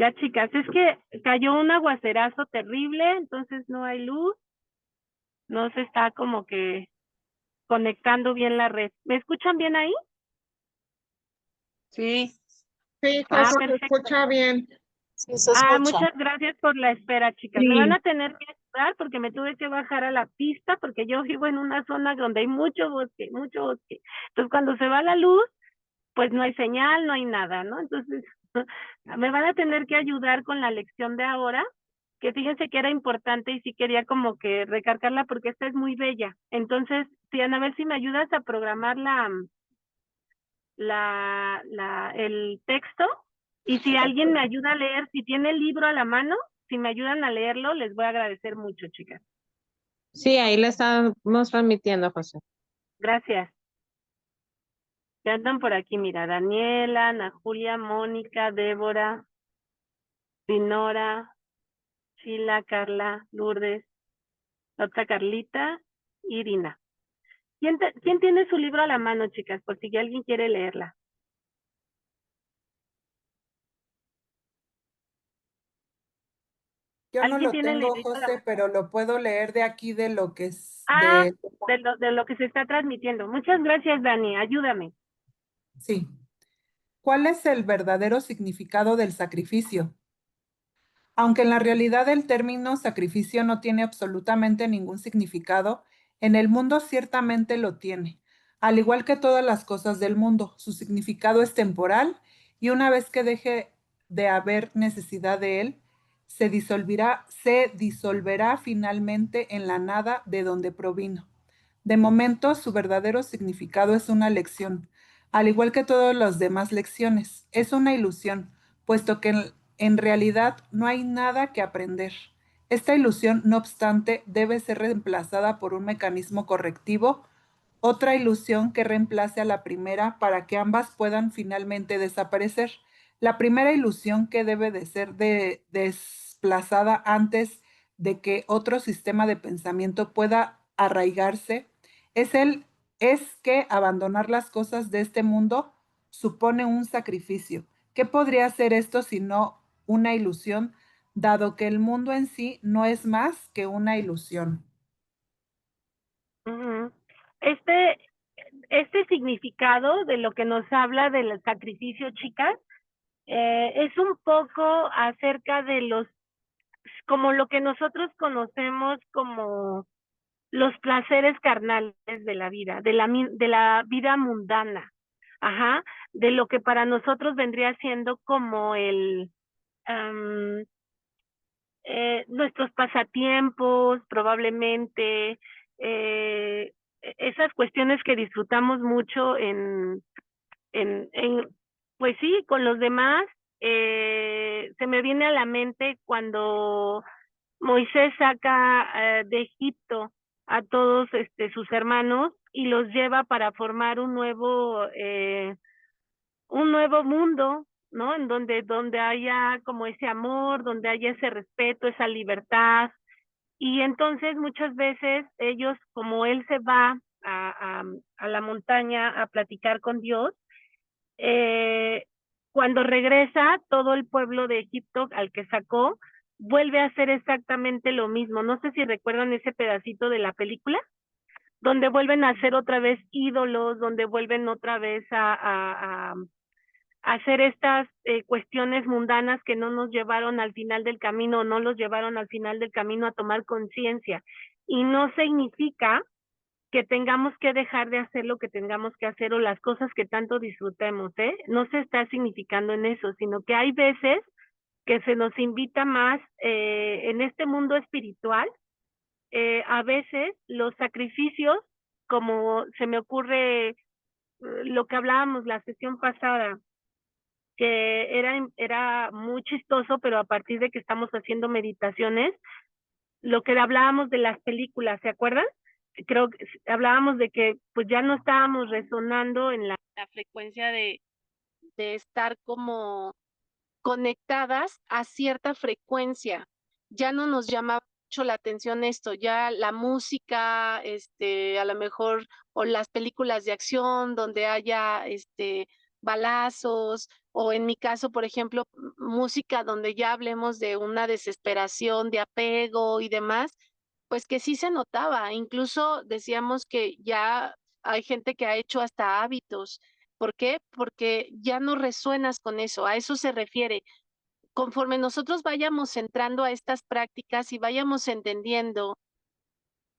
Ya, chicas, es que cayó un aguacerazo terrible, entonces no hay luz, no se está como que conectando bien la red. ¿Me escuchan bien ahí? Sí, Sí, Ah, José, se perfecto. escucha bien. sí se Ah, escucha. muchas gracias por la espera, chicas. Me van Sí. a tener que ayudar porque me tuve que bajar a la pista porque yo vivo en una zona donde hay mucho bosque, mucho bosque. Entonces, cuando se va la luz, pues no hay señal, no hay nada, ¿no? Entonces, me van a tener que ayudar con la lección de ahora, que fíjense que era importante y sí quería como que recargarla porque esta es muy bella. Entonces, Diana, a ver si me ayudas a programar el texto y si alguien me ayuda a leer, si tiene el libro a la mano, si me ayudan a leerlo, les voy a agradecer mucho, chicas. Sí, ahí le estamos transmitiendo, José. Gracias. Ya andan por aquí, mira, Daniela, Ana Julia, Mónica, Débora, Dinora, Sheila, Carla, Lourdes, la otra Carlita, Irina. ¿Quién tiene su libro a la mano, chicas? Por si alguien quiere leerla. Yo no ¿Alguien lo tiene el tengo, librito a la José, mano? pero lo puedo leer de aquí de lo que es Ah, de... de lo que se está transmitiendo. Muchas gracias, Dani. Ayúdame. Sí. ¿Cuál es el verdadero significado del sacrificio? Aunque en la realidad el término sacrificio no tiene absolutamente ningún significado, en el mundo ciertamente lo tiene. Al igual que todas las cosas del mundo, su significado es temporal y una vez que deje de haber necesidad de él, se disolverá finalmente en la nada de donde provino. De momento, su verdadero significado es una lección, al igual que todas las demás lecciones. Es una ilusión, puesto que en realidad no hay nada que aprender. Esta ilusión, no obstante, debe ser reemplazada por un mecanismo correctivo, otra ilusión que reemplace a la primera para que ambas puedan finalmente desaparecer. La primera ilusión que debe de ser desplazada antes de que otro sistema de pensamiento pueda arraigarse es es que abandonar las cosas de este mundo supone un sacrificio. ¿Qué podría ser esto sino una ilusión, dado que el mundo en sí no es más que una ilusión? Ujú. Este, este significado de lo que nos habla del sacrificio, chicas, es un poco acerca de como lo que nosotros conocemos como los placeres carnales de la vida, de la vida mundana, ajá, de lo que para nosotros vendría siendo como am, nuestros pasatiempos, probablemente, esas cuestiones que disfrutamos mucho en, pues sí, con los demás. Se me viene a la mente cuando Moisés saca de Egipto a todos sus hermanos y los lleva para formar un nuevo mundo, ¿no? En donde haya como ese amor, donde haya ese respeto, esa libertad. Y entonces muchas veces ellos, como él se va a la montaña a platicar con Dios, eh, cuando regresa, todo el pueblo de Egipto al que sacó vuelve a hacer exactamente lo mismo. No sé si recuerdan ese pedacito de la película, donde vuelven a hacer otra vez ídolos, donde vuelven otra vez a hacer estas cuestiones mundanas que no nos llevaron al final del camino, no los llevaron al final del camino a tomar conciencia. Y no significa que tengamos que dejar de hacer lo que tengamos que hacer o las cosas que tanto disfrutemos, ¿eh? No se está significando en eso, sino que hay veces que se nos invita más en este mundo espiritual, a veces los sacrificios, como se me ocurre lo que hablábamos la sesión pasada, que era muy chistoso, pero a partir de que estamos haciendo meditaciones, lo que hablábamos de las películas, ¿se acuerdan? Creo que hablábamos de que pues ya no estábamos resonando en la frecuencia de estar como conectadas a cierta frecuencia. Ya no nos llamaba mucho la atención esto, ya la música, a lo mejor, o las películas de acción donde haya balazos, o en mi caso, por ejemplo, música donde ya hablemos de una desesperación, de apego y demás, pues que sí se notaba. Incluso decíamos que ya hay gente que ha hecho hasta hábitos. ¿Por qué? Porque ya no resuenas con eso, a eso se refiere. Conforme nosotros vayamos entrando a estas prácticas y vayamos entendiendo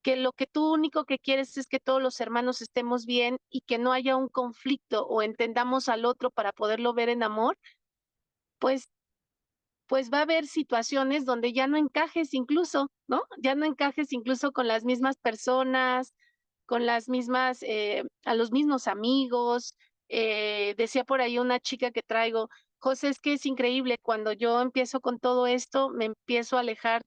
que lo que tú único que quieres es que todos los hermanos estemos bien y que no haya un conflicto o entendamos al otro para poderlo ver en amor, pues pues va a haber situaciones donde ya no encajes incluso, ¿no? Ya no encajes incluso con las mismas personas, con las mismas, a los mismos amigos. Decía por ahí una chica que traigo, José, es que es increíble, cuando yo empiezo con todo esto, me empiezo a alejar,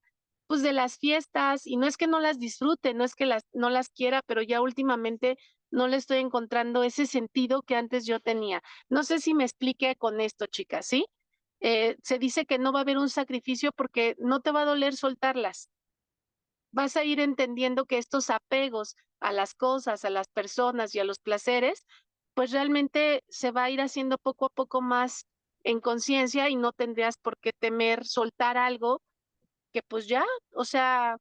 pues, de las fiestas, y no es que no las disfrute, no es que no las quiera, pero ya últimamente no le estoy encontrando ese sentido que antes yo tenía. No sé si me explique con esto, chicas, ¿sí? Se dice que no va a haber un sacrificio porque no te va a doler soltarlas. Vas a ir entendiendo que estos apegos a las cosas, a las personas y a los placeres, pues realmente se va a ir haciendo poco a poco más en conciencia y no tendrías por qué temer soltar algo que pues ya, o sea,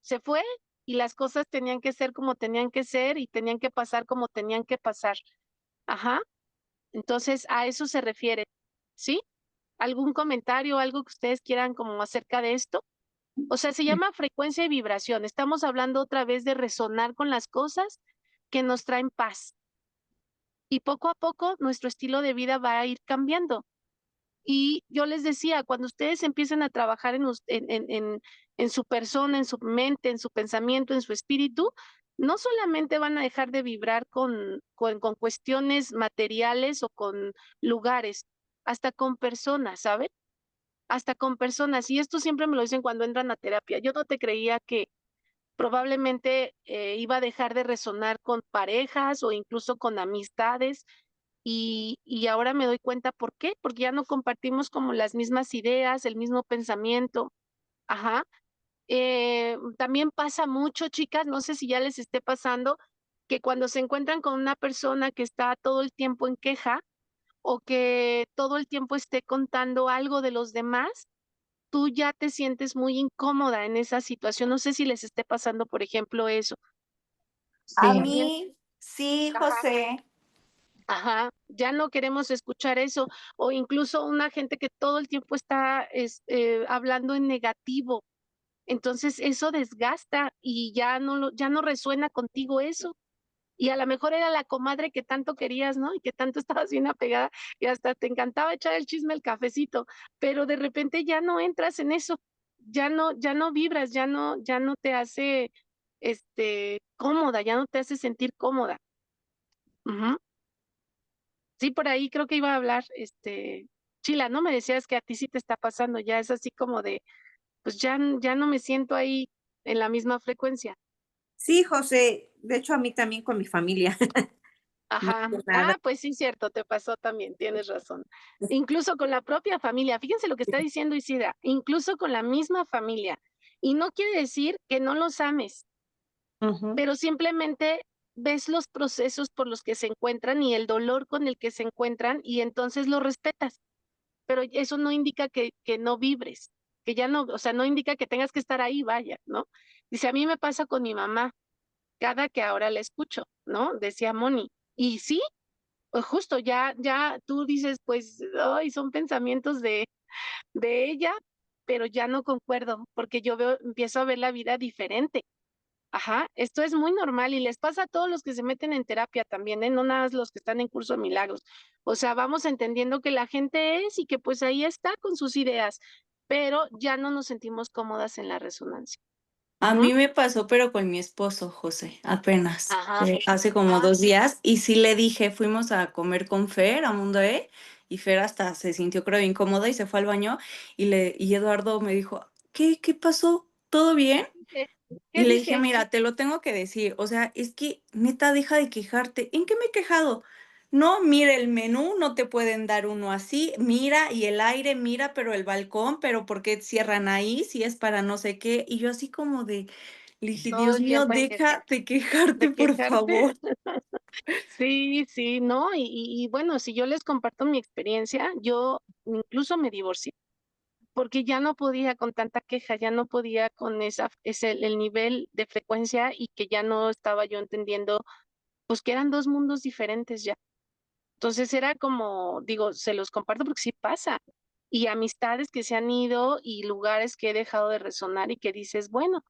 se fue y las cosas tenían que ser como tenían que ser y tenían que pasar como tenían que pasar. Ajá. Entonces, a eso se refiere, ¿sí? ¿Algún comentario, algo que ustedes quieran como acerca de esto? O sea, se llama frecuencia y vibración. Estamos hablando otra vez de resonar con las cosas que nos traen paz. Y poco a poco nuestro estilo de vida va a ir cambiando. Y yo les decía, cuando ustedes empiecen a trabajar en su persona, en su mente, en su pensamiento, en su espíritu, no solamente van a dejar de vibrar con cuestiones materiales o con lugares, hasta con personas, ¿saben? Hasta con personas. Y esto siempre me lo dicen cuando entran a terapia. Yo no te creía que probablemente iba a dejar de resonar con parejas o incluso con amistades y ahora me doy cuenta por qué, porque ya no compartimos como las mismas ideas, el mismo pensamiento. Ajá. También pasa mucho, chicas, no sé si ya les esté pasando, que cuando se encuentran con una persona que está todo el tiempo en queja o que todo el tiempo esté contando algo de los demás, tú ya te sientes muy incómoda en esa situación. No sé si les esté pasando, por ejemplo, eso. A Sí, También, mí, sí, ajá. José. Ajá, ya no queremos escuchar eso, o incluso una gente que todo el tiempo está hablando en negativo. Entonces eso desgasta y ya no resuena contigo eso. Y a lo mejor era la comadre que tanto querías, ¿no? Y que tanto estabas bien apegada y hasta te encantaba echar el chisme, el cafecito, pero de repente ya no entras en eso, ya no vibras, ya no te hace cómoda, ya no te hace sentir cómoda. Ujú. Sí, por ahí creo que iba a hablar, Chila, ¿no? Me decías que a ti sí te está pasando, ya es así como de, pues ya no me siento ahí en la misma frecuencia. Sí, José. De hecho, a mí también con mi familia. Más Ajá. que nada. Ah, pues sí, cierto, te pasó también, tienes razón. Incluso con la propia familia, fíjense lo que está diciendo Isidra, incluso con la misma familia. Y no quiere decir que no los ames, Ujú. pero simplemente ves los procesos por los que se encuentran y el dolor con el que se encuentran y entonces lo respetas. Pero eso no indica que no vibres, que ya no, o sea, no indica que tengas que estar ahí, vaya, ¿no? Dice, a mí me pasa con mi mamá, cada que ahora la escucho, ¿no? Decía Moni. Y sí, pues justo ya tú dices, pues, ay, son pensamientos de ella, pero ya no concuerdo, porque yo veo, empiezo a ver la vida diferente. Ajá, esto es muy normal y les pasa a todos los que se meten en terapia también, ¿eh? No nada más los que están en curso de milagros. O sea, vamos entendiendo que la gente es y que pues ahí está con sus ideas, pero ya no nos sentimos cómodas en la resonancia. A Ujú. mí me pasó, pero con mi esposo, José, apenas, Ajá. hace como Ah, 2 días, y sí le dije, fuimos a comer con Fer a Mundo E, y Fer hasta se sintió, creo, incómoda y se fue al baño, y Eduardo me dijo, ¿qué pasó? ¿Todo bien? ¿qué, Y qué le dije, dije? mira, te lo tengo que decir, o sea, es que neta, deja de quejarte. ¿En qué me he quejado? No, mira el menú, no te pueden dar uno así, mira, y el aire, mira, pero el balcón, pero ¿por qué cierran ahí? Si es para no sé qué. Y yo así como de, Le dije, todo Dios el mío, tiempo hay deja de de quejarte, por quejarte. favor. Sí, sí, no, y bueno, si yo les comparto mi experiencia, yo incluso me divorcié, porque ya no podía con tanta queja, ya no podía con el nivel de frecuencia y que ya no estaba yo entendiendo, pues que eran dos mundos diferentes ya. Entonces era como, digo, se los comparto porque sí pasa. Y amistades que se han ido y lugares que he dejado de resonar y que dices, bueno,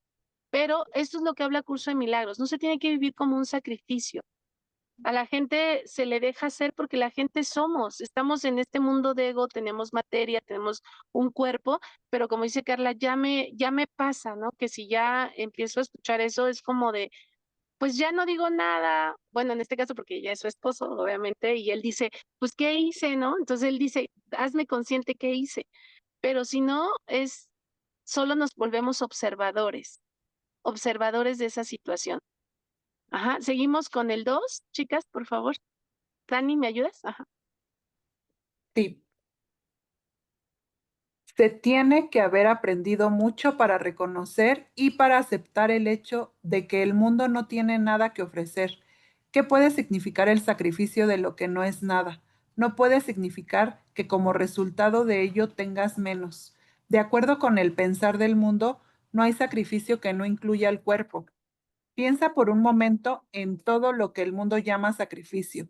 pero esto es lo que habla Curso de Milagros, no se tiene que vivir como un sacrificio. A la gente se le deja hacer porque la gente somos, estamos en este mundo de ego, tenemos materia, tenemos un cuerpo, pero como dice Carla, ya me pasa, ¿no? Que si ya empiezo a escuchar eso es como de, pues ya no digo nada, bueno, en este caso porque ya es su esposo, obviamente, y él dice, pues ¿qué hice, no? Entonces él dice, hazme consciente qué hice, pero si no, solo nos volvemos observadores, observadores de esa situación. Ajá, seguimos con el 2, chicas, por favor. Dani, ¿me ayudas? Ajá. Sí. Se tiene que haber aprendido mucho para reconocer y para aceptar el hecho de que el mundo no tiene nada que ofrecer. ¿Qué puede significar el sacrificio de lo que no es nada? No puede significar que como resultado de ello tengas menos. De acuerdo con el pensar del mundo, no hay sacrificio que no incluya el cuerpo. Piensa por un momento en todo lo que el mundo llama sacrificio.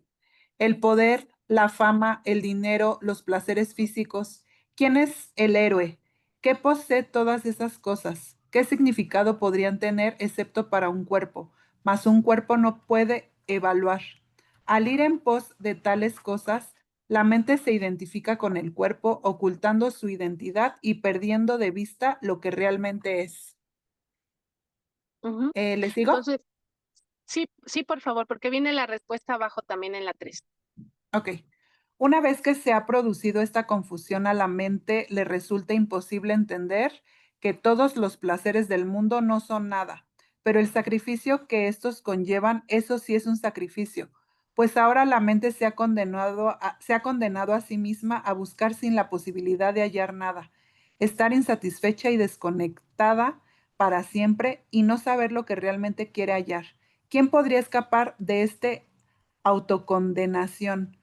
El poder, la fama, el dinero, los placeres físicos. ¿Quién es el héroe? ¿Qué posee todas esas cosas? ¿Qué significado podrían tener excepto para un cuerpo? Mas un cuerpo no puede evaluar. Al ir en pos de tales cosas, la mente se identifica con el cuerpo, ocultando su identidad y perdiendo de vista lo que realmente es. Ujú. ¿Les sigo? Entonces, sí, sí, por favor, porque viene la respuesta abajo también en la 3. Ok. Una vez que se ha producido esta confusión a la mente, le resulta imposible entender que todos los placeres del mundo no son nada, pero el sacrificio que estos conllevan, eso sí es un sacrificio, pues ahora la mente se ha condenado a sí misma a buscar sin la posibilidad de hallar nada, estar insatisfecha y desconectada para siempre y no saber lo que realmente quiere hallar. ¿Quién podría escapar de este autocondenación?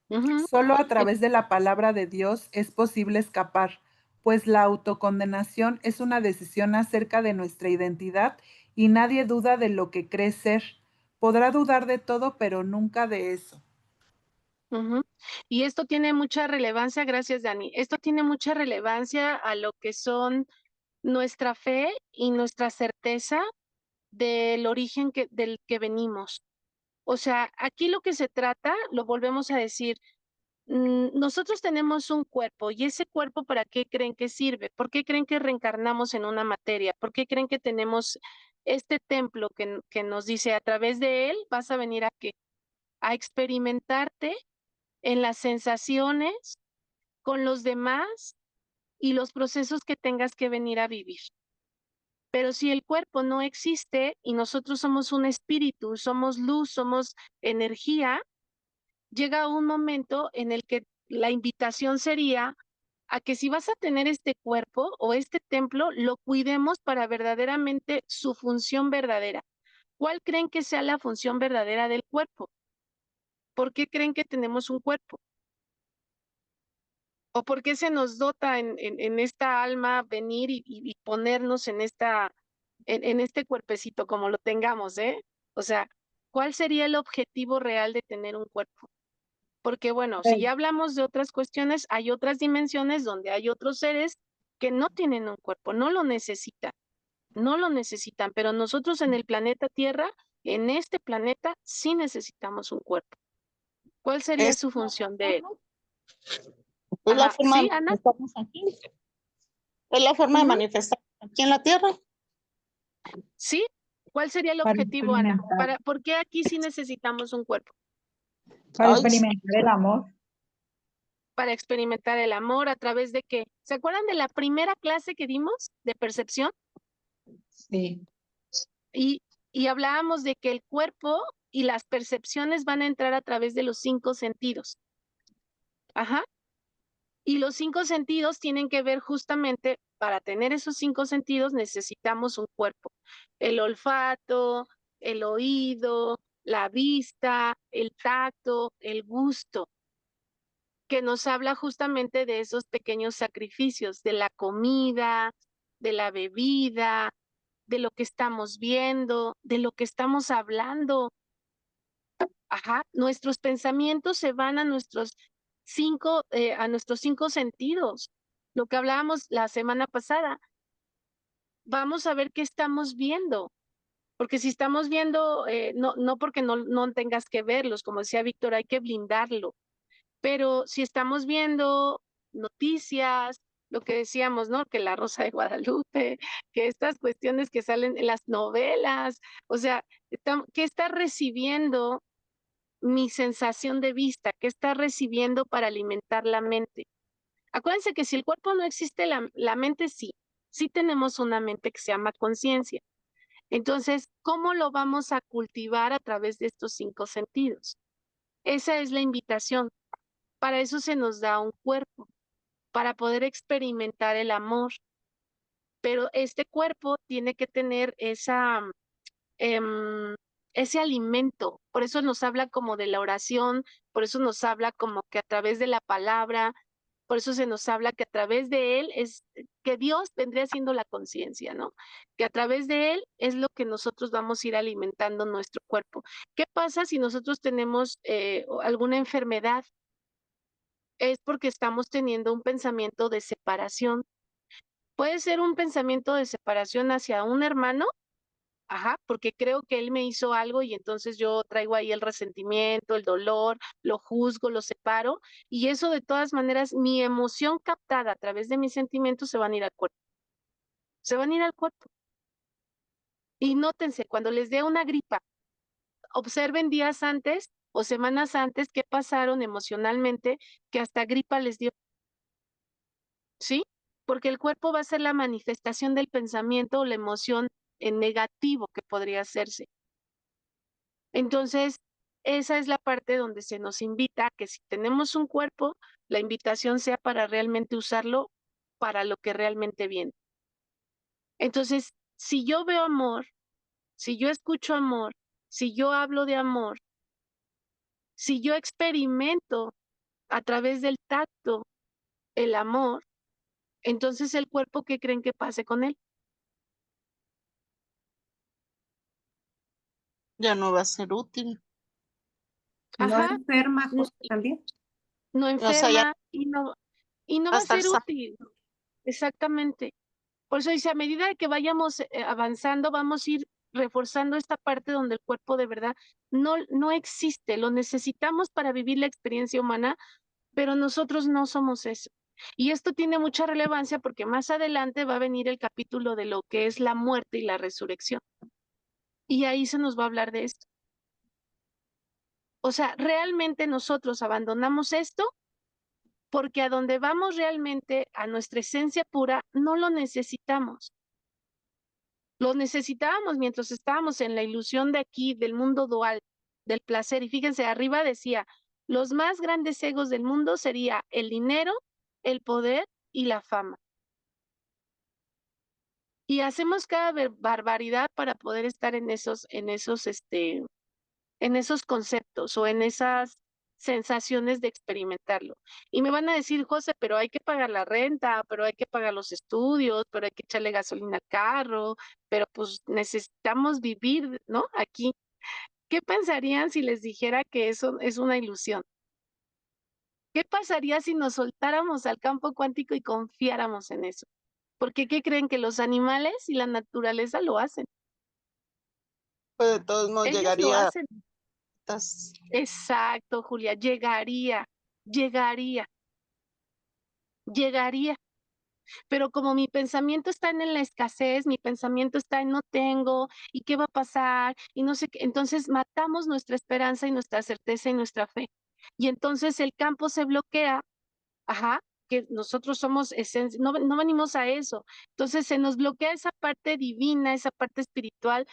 Ujú. Solo a En- través de la palabra de Dios es posible escapar, pues la autocondenación es una decisión acerca de nuestra identidad y nadie duda de lo que cree ser. Podrá dudar de todo, pero nunca de eso. Ujú. Y esto tiene mucha relevancia, gracias Dani, esto tiene mucha relevancia a lo que son nuestra fe y nuestra certeza del origen del que venimos. O sea, aquí lo que se trata, lo volvemos a decir, nosotros tenemos un cuerpo y ese cuerpo, ¿para qué creen que sirve? ¿Por qué creen que reencarnamos en una materia? ¿Por qué creen que tenemos este templo que nos dice a través de él vas a venir a qué? A experimentarte en las sensaciones con los demás y los procesos que tengas que venir a vivir. Pero si el cuerpo no existe y nosotros somos un espíritu, somos luz, somos energía, llega un momento en el que la invitación sería a que si vas a tener este cuerpo o este templo, lo cuidemos para verdaderamente su función verdadera. ¿Cuál creen que sea la función verdadera del cuerpo? ¿Por qué creen que tenemos un cuerpo? ¿O por qué se nos dota en esta alma venir y ponernos en este cuerpecito como lo tengamos, eh? O sea, ¿cuál sería el objetivo real de tener un cuerpo? Porque bueno, si ya hablamos de otras cuestiones, hay otras dimensiones donde hay otros seres que no tienen un cuerpo, no lo necesitan, no lo necesitan, pero nosotros en el planeta Tierra, en este planeta, sí necesitamos un cuerpo. ¿Cuál sería Es, su función de él? es la Ajá, forma de sí, Ana. manifestarnos aquí. Es la forma de Ujú. manifestarnos aquí en la tierra. Sí, ¿cuál sería el Para objetivo, Ana? experimentar, ¿Por qué aquí sí necesitamos un cuerpo? para Ay, sí. experimentar el amor. Para experimentar el amor a través de qué. ¿Se acuerdan de la primera clase que dimos de percepción? Sí, Y, y hablábamos de que el cuerpo y las percepciones van a entrar a través de los 5 sentidos. Ajá. Y los 5 sentidos tienen que ver justamente, para tener esos 5 sentidos necesitamos un cuerpo. El olfato, el oído, la vista, el tacto, el gusto, que nos habla justamente de esos pequeños sacrificios, de la comida, de la bebida, de lo que estamos viendo, de lo que estamos hablando. Ajá, nuestros pensamientos se van a nuestros 5 sentidos. Lo que hablábamos la semana pasada. Vamos a ver qué estamos viendo. Porque si estamos viendo, no porque no tengas que verlos, como decía Víctor, hay que blindarlo. Pero si estamos viendo noticias, lo que decíamos, ¿no? Que la Rosa de Guadalupe, que estas cuestiones que salen en las novelas, o sea, ¿qué está recibiendo mi sensación de vista? ¿Qué está recibiendo para alimentar la mente? Acuérdense que si el cuerpo no existe, la mente sí. Sí tenemos una mente que se llama conciencia. Entonces, ¿cómo lo vamos a cultivar a través de estos 5 sentidos? Esa es la invitación. Para eso se nos da un cuerpo, para poder experimentar el amor. Pero este cuerpo tiene que tener ese alimento. Por eso nos habla como de la oración, por eso nos habla como que a través de la palabra, por eso se nos habla que a través de él es que Dios vendría siendo la conciencia, ¿no? Que a través de él es lo que nosotros vamos a ir alimentando nuestro cuerpo. ¿Qué pasa si nosotros tenemos alguna enfermedad? Es porque estamos teniendo un pensamiento de separación. Puede ser un pensamiento de separación hacia un hermano, ajá, porque creo que él me hizo algo y entonces yo traigo ahí el resentimiento, el dolor, lo juzgo, lo separo, y eso de todas maneras, mi emoción captada a través de mis sentimientos se van a ir al cuerpo. Se van a ir al cuerpo. Y nótense, cuando les dé una gripa, observen días antes o semanas antes qué pasaron emocionalmente que hasta gripa les dio. ¿Sí? Porque el cuerpo va a ser la manifestación del pensamiento o la emoción en negativo que podría hacerse. Entonces, esa es la parte donde se nos invita a que si tenemos un cuerpo, la invitación sea para realmente usarlo para lo que realmente viene. Entonces, si yo veo amor, si yo escucho amor, si yo hablo de amor, si yo experimento a través del tacto el amor, entonces el cuerpo, ¿qué creen que pase con él? Ya no va a ser útil. No Ajá, enferma, no, José, también. no O sea, ya enferma y no va a va a estar ser sano. útil. Exactamente. Por eso dice, a medida de que vayamos avanzando, vamos a ir reforzando esta parte donde el cuerpo de verdad no existe. Lo necesitamos para vivir la experiencia humana, pero nosotros no somos eso. Y esto tiene mucha relevancia porque más adelante va a venir el capítulo de lo que es la muerte y la resurrección. Y ahí se nos va a hablar de esto. O sea, realmente nosotros abandonamos esto porque a donde vamos realmente, a nuestra esencia pura, no lo necesitamos. Lo necesitábamos mientras estábamos en la ilusión de aquí, del mundo dual, del placer. Y fíjense, arriba decía, los más grandes egos del mundo sería el dinero, el poder y la fama. Y hacemos cada barbaridad para poder estar en esos conceptos o en esas sensaciones de experimentarlo. Y me van a decir, José, pero hay que pagar la renta, pero hay que pagar los estudios, pero hay que echarle gasolina al carro, pero pues necesitamos vivir, ¿no? Aquí. ¿Qué pensarían si les dijera que eso es una ilusión? ¿Qué pasaría si nos soltáramos al campo cuántico y confiáramos en eso? Porque ¿qué creen? Que los animales y la naturaleza lo hacen. Pues de todos modos Ellos lo llegaría. hacen. Exacto, Julia, llegaría. Pero como mi pensamiento está en la escasez, mi pensamiento está en no tengo, y qué va a pasar, y no sé qué, entonces matamos nuestra esperanza y nuestra certeza y nuestra fe. Y entonces el campo se bloquea, ajá, que nosotros somos esencia, no venimos a eso. Entonces se nos bloquea esa parte divina, esa parte espiritual.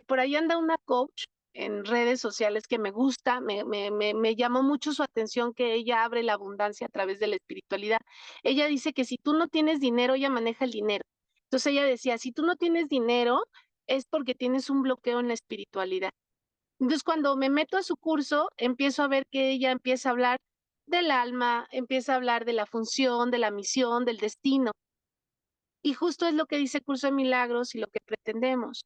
Por ahí anda una coach en redes sociales que me gusta, me llamó mucho su atención que ella abre la abundancia a través de la espiritualidad. Ella dice que si tú no tienes dinero, ella maneja el dinero. Entonces ella decía, si tú no tienes dinero, es porque tienes un bloqueo en la espiritualidad. Entonces cuando me meto a su curso, empiezo a ver que ella empieza a hablar del alma, empieza a hablar de la función, de la misión, del destino. Y justo es lo que dice Curso de Milagros y lo que pretendemos.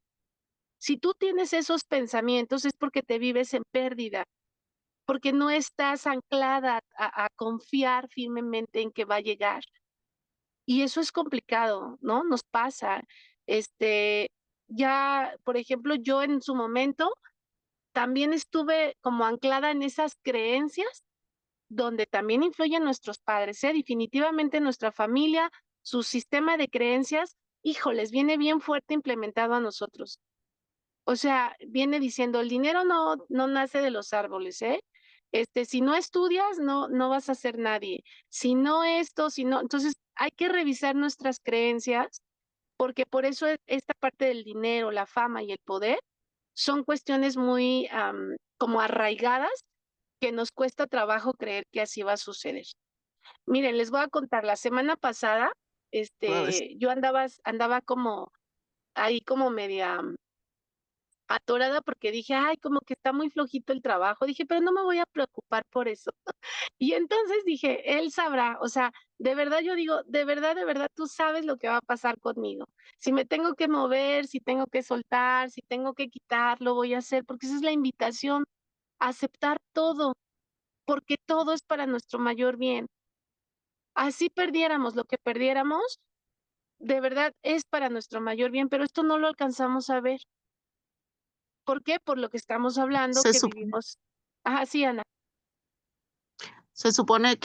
Si tú tienes esos pensamientos es porque te vives en pérdida, porque no estás anclada a confiar firmemente en que va a llegar. Y eso es complicado, ¿no? Nos pasa. Ya, por ejemplo, yo en su momento también estuve como anclada en esas creencias donde también influyen nuestros padres, ¿eh? Definitivamente nuestra familia, su sistema de creencias, híjoles, viene bien fuerte implementado a nosotros. O sea, viene diciendo, el dinero no nace de los árboles, ¿eh? Si no estudias, no vas a ser nadie. Si no esto, si no, entonces hay que revisar nuestras creencias, porque por eso esta parte del dinero, la fama y el poder son cuestiones muy como arraigadas que nos cuesta trabajo creer que así va a suceder. Miren, les voy a contar, la semana pasada, A ver, yo andaba como ahí como media atorada porque dije, ay, como que está muy flojito el trabajo. Dije, pero no me voy a preocupar por eso. Y entonces dije, él sabrá, o sea, de verdad yo digo, de verdad, tú sabes lo que va a pasar conmigo. Si me tengo que mover, si tengo que soltar, si tengo que quitar, lo voy a hacer, porque esa es la invitación, a aceptar todo, porque todo es para nuestro mayor bien. Así perdiéramos lo que perdiéramos, de verdad es para nuestro mayor bien, pero esto no lo alcanzamos a ver. ¿Por qué? Por lo que estamos hablando, se que supone, vivimos. Ajá, sí, Ana. se supone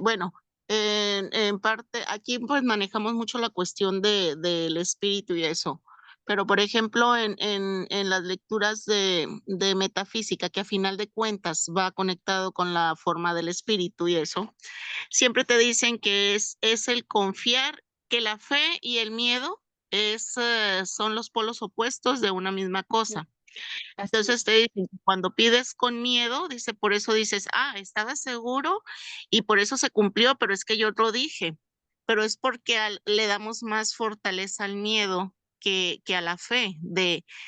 bueno, en parte, aquí pues manejamos mucho la cuestión del espíritu y eso. Pero, por ejemplo, en las lecturas de metafísica, que a final de cuentas va conectado con la forma del espíritu y eso, siempre te dicen que es el confiar, que la fe y el miedo son los polos opuestos de una misma cosa. Así es. Entonces te dicen, que cuando pides con miedo, dice, por eso dices, estaba seguro y por eso se cumplió, pero es que yo lo dije. Pero es porque le damos más fortaleza al miedo que a la fe,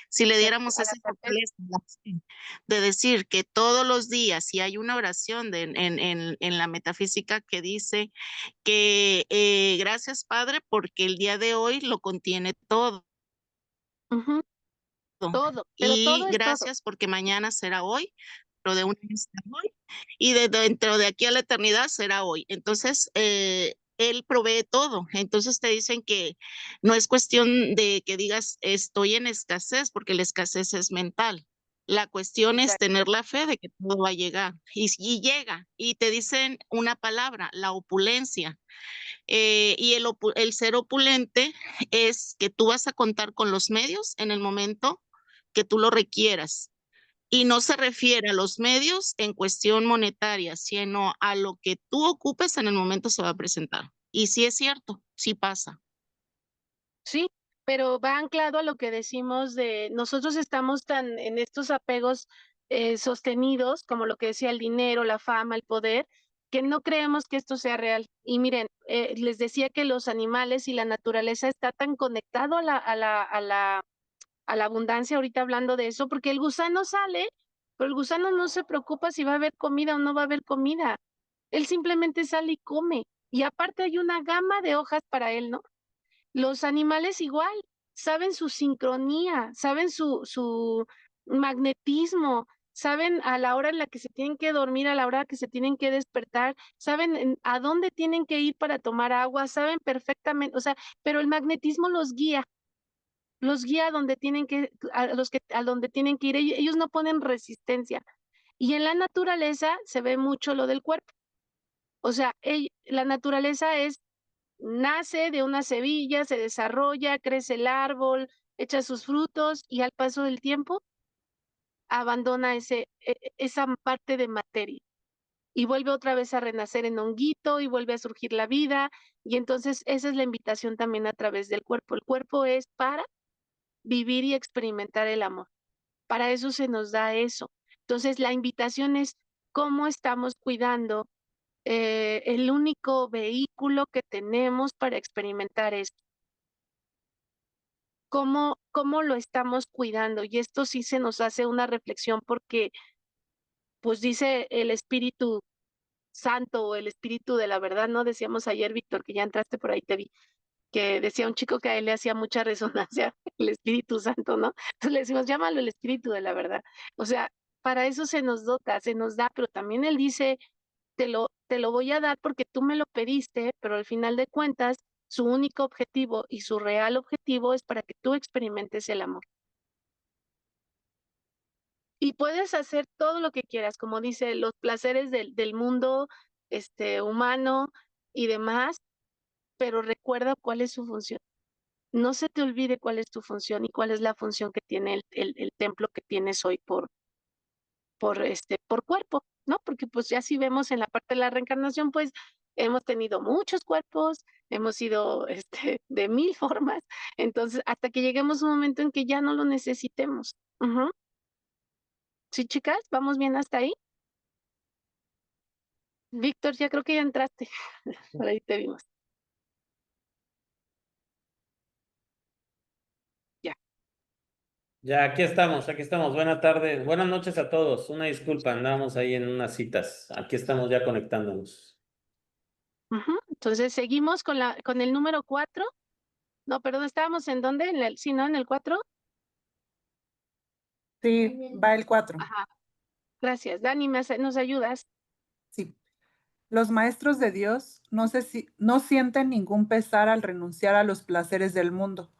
si le diéramos A la esa certeza. fortaleza a la fe, de decir que todos los días, si hay una oración en la metafísica que dice que gracias Padre, porque el día de hoy lo contiene todo. Ujú, todo, pero Y todo es todo. gracias porque mañana será hoy, pero de un año será hoy, y dentro de aquí a la eternidad será hoy. Entonces, Él provee todo. Entonces te dicen que no es cuestión de que digas estoy en escasez, porque la escasez es mental. La cuestión es Exacto. tener la fe de que todo va a llegar. Y llega. Y te dicen una palabra, la opulencia. Y el ser opulente es que tú vas a contar con los medios en el momento que tú lo requieras. Y no se refiere a los medios en cuestión monetaria, sino a lo que tú ocupes en el momento se va a presentar. Y sí es cierto, sí pasa. Sí, pero va anclado a lo que decimos de nosotros estamos tan en estos apegos sostenidos, como lo que decía el dinero, la fama, el poder, que no creemos que esto sea real. Y miren, les decía que los animales y la naturaleza está tan conectado a la abundancia, ahorita hablando de eso, porque el gusano sale, pero el gusano no se preocupa si va a haber comida o no va a haber comida. Él simplemente sale y come. Y aparte hay una gama de hojas para él, ¿no? Los animales igual, saben su sincronía, saben su magnetismo, saben a la hora en la que se tienen que dormir, a la hora que se tienen que despertar, saben a dónde tienen que ir para tomar agua, saben perfectamente, o sea, pero el magnetismo los guía a donde tienen a donde tienen que ir. Ellos no ponen resistencia. Y en la naturaleza se ve mucho lo del cuerpo. O sea, la naturaleza nace de una semilla, se desarrolla, crece el árbol, echa sus frutos y al paso del tiempo abandona esa parte de materia y vuelve otra vez a renacer en honguito y vuelve a surgir la vida. Y entonces esa es la invitación también a través del cuerpo. El cuerpo es para vivir y experimentar el amor. Para eso se nos da eso. Entonces, la invitación es cómo estamos cuidando el único vehículo que tenemos para experimentar esto. ¿Cómo lo estamos cuidando? Y esto sí se nos hace una reflexión porque, pues dice el Espíritu Santo o el Espíritu de la verdad, ¿no? Decíamos ayer, Víctor, que ya entraste por ahí, te vi, que decía un chico que a él le hacía mucha resonancia el Espíritu Santo, ¿no? Entonces le decimos, llámalo el Espíritu de la verdad. O sea, para eso se nos dota, se nos da, pero también él dice, te lo voy a dar porque tú me lo pediste, pero al final de cuentas, su único objetivo y su real objetivo es para que tú experimentes el amor. Y puedes hacer todo lo que quieras, como dice, los placeres del mundo humano y demás, pero recuerda cuál es su función. No se te olvide cuál es tu función y cuál es la función que tiene el templo que tienes hoy por cuerpo, ¿no? Porque pues ya si vemos en la parte de la reencarnación, pues hemos tenido muchos cuerpos, hemos sido de 1000 formas, entonces hasta que lleguemos a un momento en que ya no lo necesitemos. Ujú. ¿Sí, chicas? ¿Vamos bien hasta ahí? Víctor, ya creo que ya entraste. Por ahí te vimos. Ya. Ya, aquí estamos, aquí estamos. Buenas tardes, buenas noches a todos. Una disculpa, andábamos ahí en unas citas. Aquí estamos ya conectándonos. Ujú. Entonces seguimos con el número 4. No, perdón, ¿estábamos en dónde? Sí, ¿no? En el 4. Sí, va el 4. Ajá. Gracias. Dani, ¿nos ayudas? Sí. Los maestros de Dios no sienten ningún pesar al renunciar a los placeres del mundo.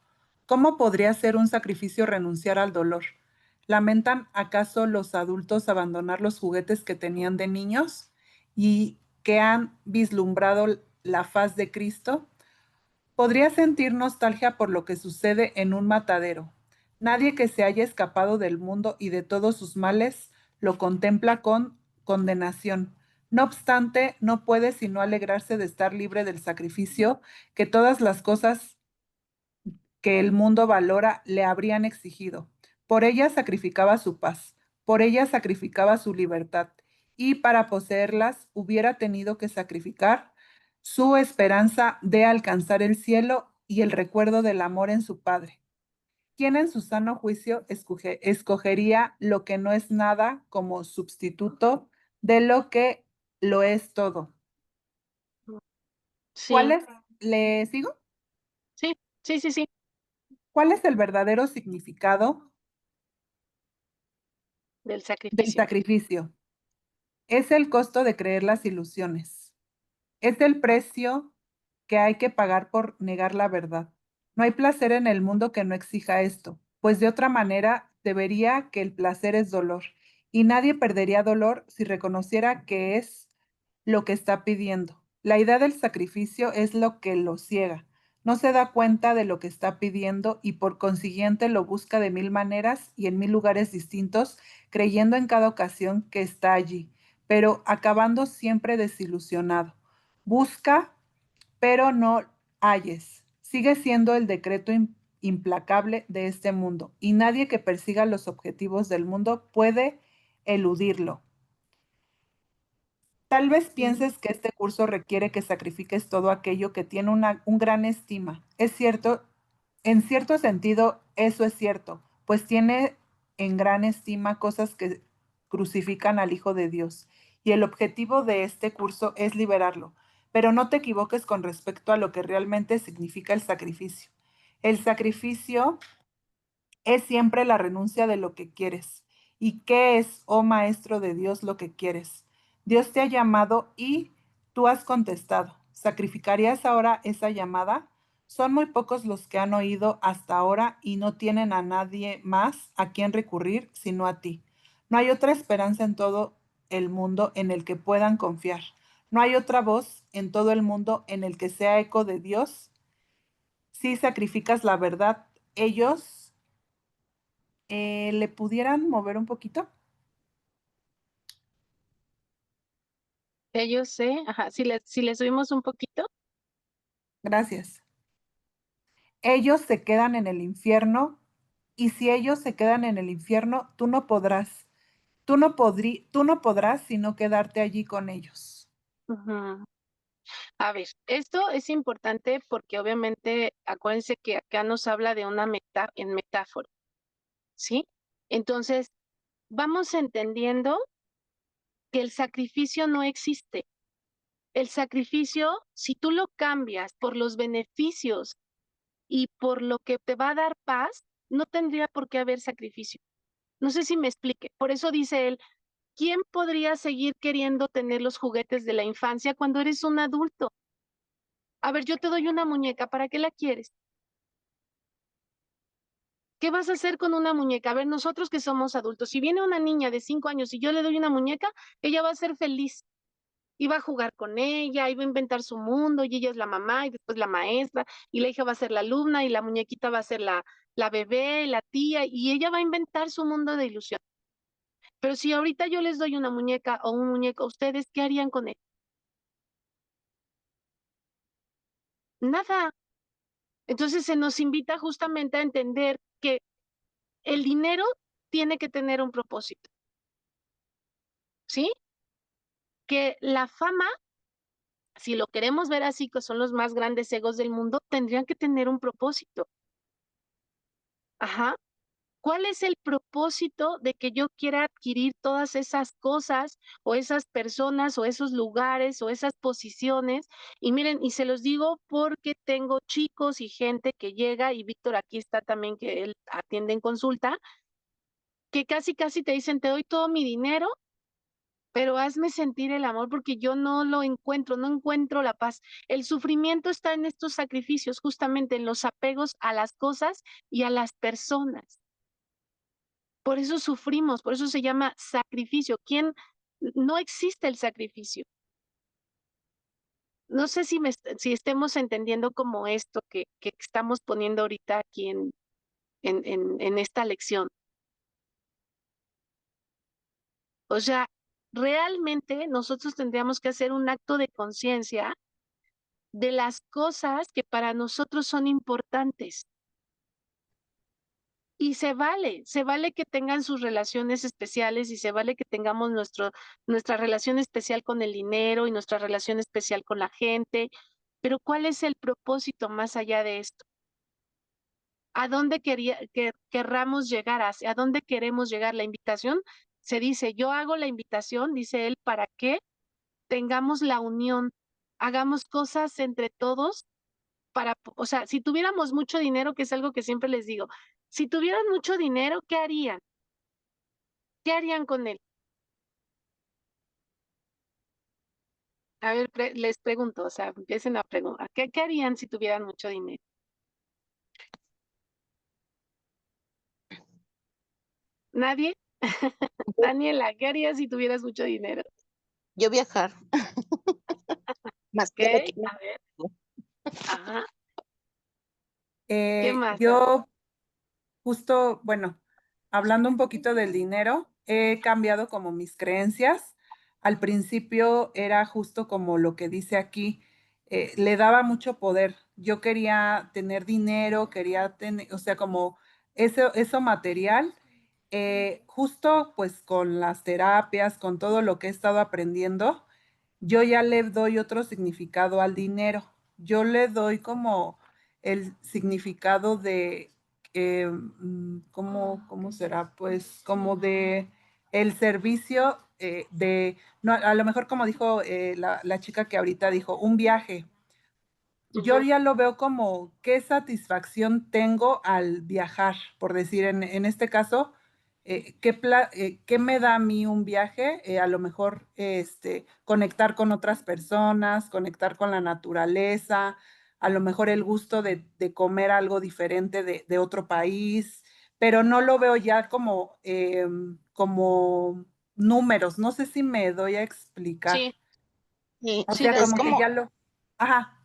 ¿Cómo podría ser un sacrificio renunciar al dolor? ¿Lamentan acaso los adultos abandonar los juguetes que tenían de niños y que han vislumbrado la faz de Cristo? Podría sentir nostalgia por lo que sucede en un matadero. Nadie que se haya escapado del mundo y de todos sus males lo contempla con condenación. No obstante, no puede sino alegrarse de estar libre del sacrificio que todas las cosas que el mundo valora le habrían exigido. Por ella sacrificaba su paz, por ella sacrificaba su libertad, y para poseerlas hubiera tenido que sacrificar su esperanza de alcanzar el cielo y el recuerdo del amor en su Padre. ¿Quién en su sano juicio escogería lo que no es nada como sustituto de lo que lo es todo? ¿Cuál Sí, es, le sigo? sí. ¿Cuál es el verdadero significado Del del sacrificio. sacrificio? Es el costo de creer las ilusiones. Es el precio que hay que pagar por negar la verdad. No hay placer en el mundo que no exija esto, pues de otra manera debería que el placer es dolor, y nadie perdería dolor si reconociera que es lo que está pidiendo. La idea del sacrificio es lo que lo ciega. No se da cuenta de lo que está pidiendo y por consiguiente lo busca de 1000 maneras y en 1000 lugares distintos, creyendo en cada ocasión que está allí, pero acabando siempre desilusionado. Busca, pero no halles. Sigue siendo el decreto implacable de este mundo y nadie que persiga los objetivos del mundo puede eludirlo. Tal vez pienses que este curso requiere que sacrifiques todo aquello que tiene un gran estima. Es cierto, en cierto sentido, eso es cierto, pues tiene en gran estima cosas que crucifican al Hijo de Dios. Y el objetivo de este curso es liberarlo. Pero no te equivoques con respecto a lo que realmente significa el sacrificio. El sacrificio es siempre la renuncia de lo que quieres. ¿Y qué es, oh Maestro de Dios, lo que quieres? Dios te ha llamado y tú has contestado. ¿Sacrificarías ahora esa llamada? Son muy pocos los que han oído hasta ahora y no tienen a nadie más a quien recurrir sino a ti. No hay otra esperanza en todo el mundo en el que puedan confiar. No hay otra voz en todo el mundo en el que sea eco de Dios. Si sacrificas la verdad, ellos ¿le pudieran mover un poquito? Ellos sé, ajá, si le subimos un poquito, Gracias. Ellos se quedan en el infierno y si ellos se quedan en el infierno, tú no podrás. Tú no podrás sino quedarte allí con ellos. Ujú. A ver, esto es importante porque obviamente acuérdense que acá nos habla de una en metáfora, ¿sí? Entonces, vamos entendiendo que el sacrificio no existe. El sacrificio, si tú lo cambias por los beneficios y por lo que te va a dar paz, no tendría por qué haber sacrificio. No sé si me explique. Por eso dice él, ¿quién podría seguir queriendo tener los juguetes de la infancia cuando eres un adulto? A ver, yo te doy una muñeca, ¿para qué la quieres? ¿Qué vas a hacer con una muñeca? A ver, nosotros que somos adultos, si viene una niña de 5 años y yo le doy una muñeca, ella va a ser feliz. Y va a jugar con ella, y va a inventar su mundo, y ella es la mamá, y después la maestra, y la hija va a ser la alumna, y la muñequita va a ser la bebé, la tía, y ella va a inventar su mundo de ilusión. Pero si ahorita yo les doy una muñeca o un muñeco, ¿ustedes qué harían con él? Nada. Entonces se nos invita justamente a entender que el dinero tiene que tener un propósito, ¿sí? Que la fama, si lo queremos ver así, que son los más grandes egos del mundo, tendrían que tener un propósito. Ajá. ¿Cuál es el propósito de que yo quiera adquirir todas esas cosas o esas personas o esos lugares o esas posiciones? Y miren, y se los digo porque tengo chicos y gente que llega, y Víctor aquí está también, que él atiende en consulta, que casi, casi te dicen, te doy todo mi dinero, pero hazme sentir el amor porque yo no lo encuentro, no encuentro la paz. El sufrimiento está en estos sacrificios, justamente en los apegos a las cosas y a las personas. Por eso sufrimos, por eso se llama sacrificio. ¿Quién? No existe el sacrificio. No sé si estemos entendiendo como esto que estamos poniendo ahorita aquí en esta lección. O sea, realmente nosotros tendríamos que hacer un acto de conciencia de las cosas que para nosotros son importantes. Y se vale que tengan sus relaciones especiales y se vale que tengamos nuestra relación especial con el dinero y nuestra relación especial con la gente, pero ¿cuál es el propósito más allá de esto? ¿A dónde querramos llegar? ¿A dónde queremos llegar? La invitación se dice, yo hago la invitación, dice él, para que tengamos la unión, hagamos cosas entre todos o sea, si tuviéramos mucho dinero, que es algo que siempre les digo, si tuvieran mucho dinero, ¿qué harían? ¿Qué harían con él? A ver, les pregunto, o sea, empiecen a preguntar, ¿qué harían si tuvieran mucho dinero? ¿Nadie? Daniela, ¿qué harías si tuvieras mucho dinero? Yo viajar. Más que lo ¿Qué? que A ver. Ajá. ¿Qué más? Yo justo, bueno, hablando un poquito del dinero, he cambiado como mis creencias. Al principio era justo como lo que dice aquí, le daba mucho poder. Yo quería tener dinero, quería tener, o sea, como eso material. Justo pues con las terapias, con todo lo que he estado aprendiendo, yo ya le doy otro significado al dinero. Yo le doy como el significado de, ¿cómo será? Pues como de el servicio no, a lo mejor como dijo la chica que ahorita dijo, un viaje. Yo ya lo veo como qué satisfacción tengo al viajar, por decir, en este caso, ¿qué me da a mí un viaje? A lo mejor conectar con otras personas, conectar con la naturaleza, a lo mejor el gusto de comer algo diferente de otro país, pero no lo veo ya como números. No sé si me doy a explicar. Sí, sí, O sí, sea, es como que como, ya Ajá.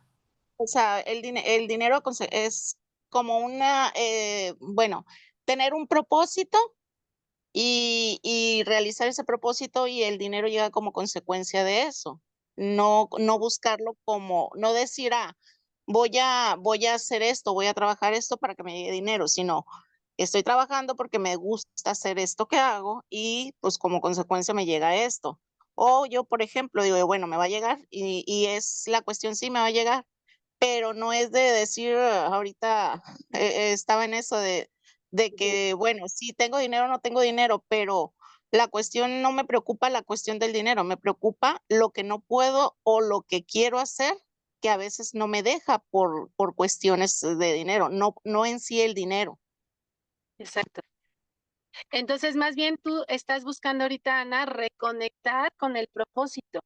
o sea, el dinero es como bueno, tener un propósito y realizar ese propósito y el dinero llega como consecuencia de eso. No buscarlo como, no decir, voy a hacer esto, voy a trabajar esto para que me llegue dinero, sino estoy trabajando porque me gusta hacer esto que hago y pues como consecuencia me llega esto. O yo, por ejemplo, digo, bueno, me va a llegar y es la cuestión, sí, me va a llegar, pero no es de decir, ahorita estaba en eso de que, bueno, sí tengo dinero o no tengo dinero, pero la cuestión no me preocupa la cuestión del dinero, me preocupa lo que no puedo o lo que quiero hacer que a veces no me deja por cuestiones de dinero, no en sí el dinero. Exacto. Entonces, más bien tú estás buscando ahorita, Ana, reconectar con el propósito,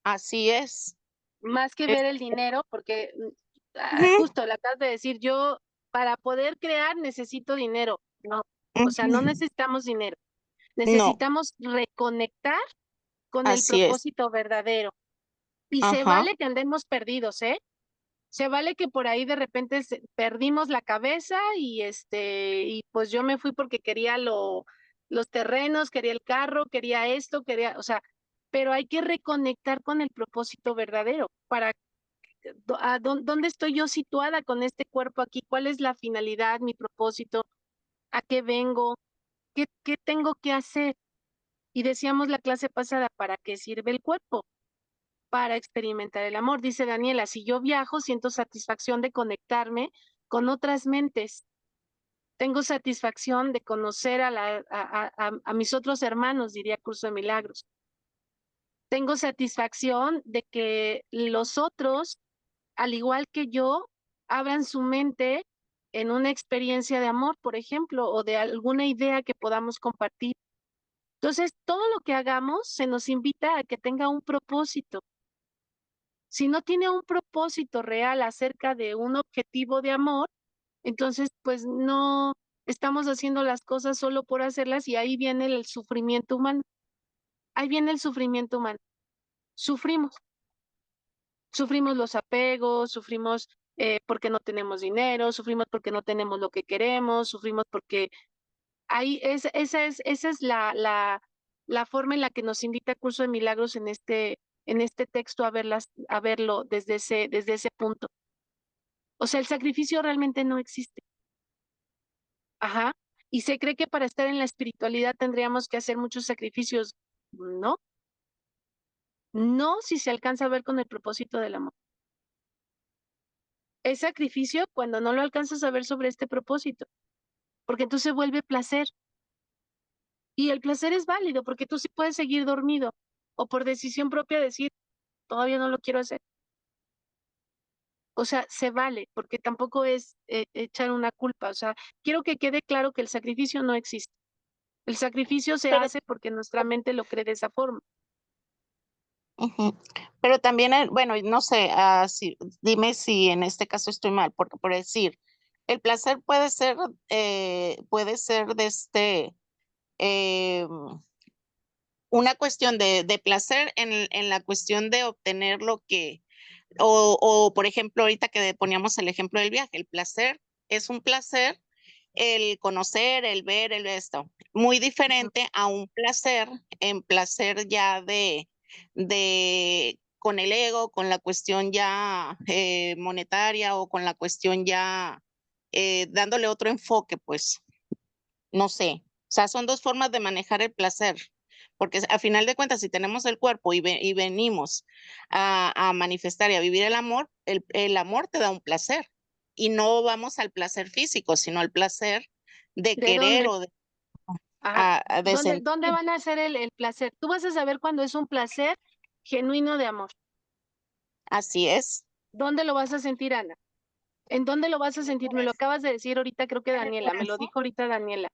Así es. más que Es- ver el dinero, porque Ujú, justo la acabas de decir, yo para poder crear necesito dinero. No, o sea, no ujú. necesitamos dinero, No, necesitamos reconectar con el así es. propósito verdadero. Y se Ajá. vale que andemos perdidos, ¿eh? Se vale que por ahí de repente perdimos la cabeza y pues yo me fui porque quería los terrenos, quería el carro, quería esto, quería, o sea, pero hay que reconectar con el propósito verdadero para dónde estoy yo situada con este cuerpo aquí, cuál es la finalidad, mi propósito, a qué vengo, qué tengo que hacer. Y decíamos la clase pasada, ¿para qué sirve el cuerpo? Para experimentar el amor. Dice Daniela, si yo viajo, siento satisfacción de conectarme con otras mentes. Tengo satisfacción de conocer a mis otros hermanos, diría Curso de Milagros. Tengo satisfacción de que los otros, al igual que yo, abran su mente en una experiencia de amor, por ejemplo, o de alguna idea que podamos compartir. Entonces, todo lo que hagamos se nos invita a que tenga un propósito. Si no tiene un propósito real acerca de un objetivo de amor, entonces pues no estamos haciendo las cosas solo por hacerlas y ahí viene el sufrimiento humano. Ahí viene el sufrimiento humano. Sufrimos, sufrimos los apegos, sufrimos porque no tenemos dinero, sufrimos porque no tenemos lo que queremos, sufrimos porque ahí esa es la forma en la que nos invita el Curso de Milagros en este texto a verlo desde ese punto. O sea, el sacrificio realmente no existe. Ajá. Y se cree que para estar en la espiritualidad tendríamos que hacer muchos sacrificios. No, no si se alcanza a ver con el propósito del amor. Es sacrificio cuando no lo alcanzas a ver sobre este propósito, porque entonces vuelve placer. Y el placer es válido porque tú sí puedes seguir dormido o por decisión propia decir, todavía no lo quiero hacer. O sea, se vale, porque tampoco es echar una culpa. O sea, quiero que quede claro que el sacrificio no existe. El sacrificio se Pero, hace porque nuestra mente lo cree de esa forma. ujú. Pero también, bueno, no sé, dime si en este caso estoy mal, porque por decir, el placer puede ser eh, una cuestión de placer en la cuestión de obtener lo que, o por ejemplo, ahorita que poníamos el ejemplo del viaje, el placer es un placer, el conocer, el ver, el esto, muy Ujú. diferente a un placer, en placer ya de con el ego, con la cuestión ya monetaria o con la cuestión ya dándole otro enfoque, pues no sé. O sea, son dos formas de manejar el placer. Porque a final de cuentas, si tenemos el cuerpo y venimos a manifestar y a vivir el amor, el amor te da un placer. Y no vamos al placer físico, sino al placer de ¿De querer dónde? o Ajá. de ¿Dónde sentir. van a hacer el placer? Tú vas a saber cuando es un placer genuino de amor. Así es. ¿Dónde lo vas a sentir, Ana? ¿En dónde lo vas a sentir? Me lo acabas de decir ahorita, creo que Daniela, me lo dijo ahorita Daniela.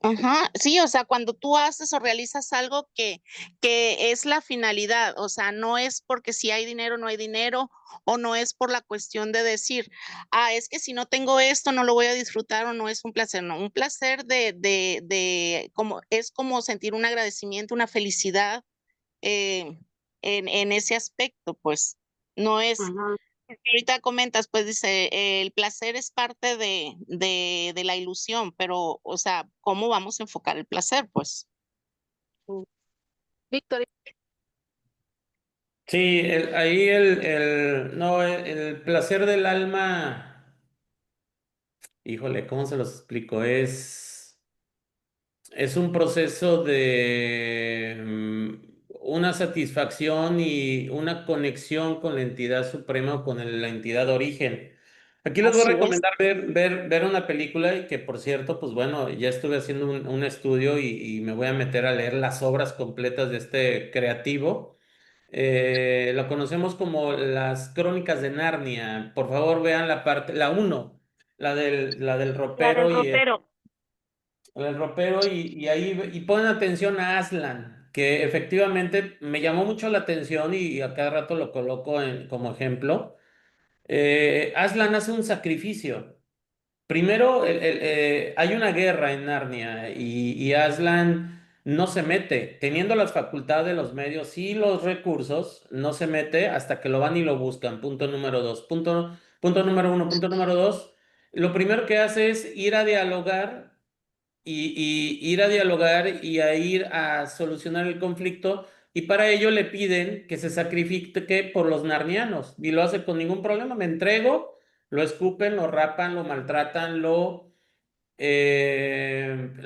Ajá, sí, o sea, cuando tú haces o realizas algo que es la finalidad, o sea, no es porque si hay dinero, no hay dinero, o no es por la cuestión de decir, es que si no tengo esto, no lo voy a disfrutar o no es un placer, no, un placer como, es como sentir un agradecimiento, una felicidad eh, en ese aspecto, pues, no es, Ujú. porque ahorita comentas, pues dice, el placer es parte de la ilusión, pero, o sea, ¿cómo vamos a enfocar el placer? Pues, Víctor, Sí, no, el placer del alma, híjole, ¿cómo se los explico? Es un proceso de una satisfacción y una conexión con la entidad suprema o con la entidad de origen. Aquí les voy a Así es. recomendar ver una película y que, por cierto, pues bueno, ya estuve haciendo un estudio y me voy a meter a leer las obras completas de este creativo. Lo conocemos como las Crónicas de Narnia. Por favor, vean la uno, la del La del ropero ropero. el ropero y ahí y ponen atención a Aslan, que efectivamente me llamó mucho la atención y a cada rato lo coloco como ejemplo. Aslan hace un sacrificio. Primero, hay una guerra en Narnia y Aslan no se mete, teniendo las facultades, los medios y los recursos, no se mete hasta que lo van y lo buscan. Punto número dos. Punto número uno. Punto número dos. Lo primero que hace es ir a dialogar y ir a dialogar y a ir a solucionar el conflicto. Y para ello le piden que se sacrifique por los narnianos. Y lo hace con ningún problema. Me entrego, lo escupen, lo rapan, lo maltratan, lo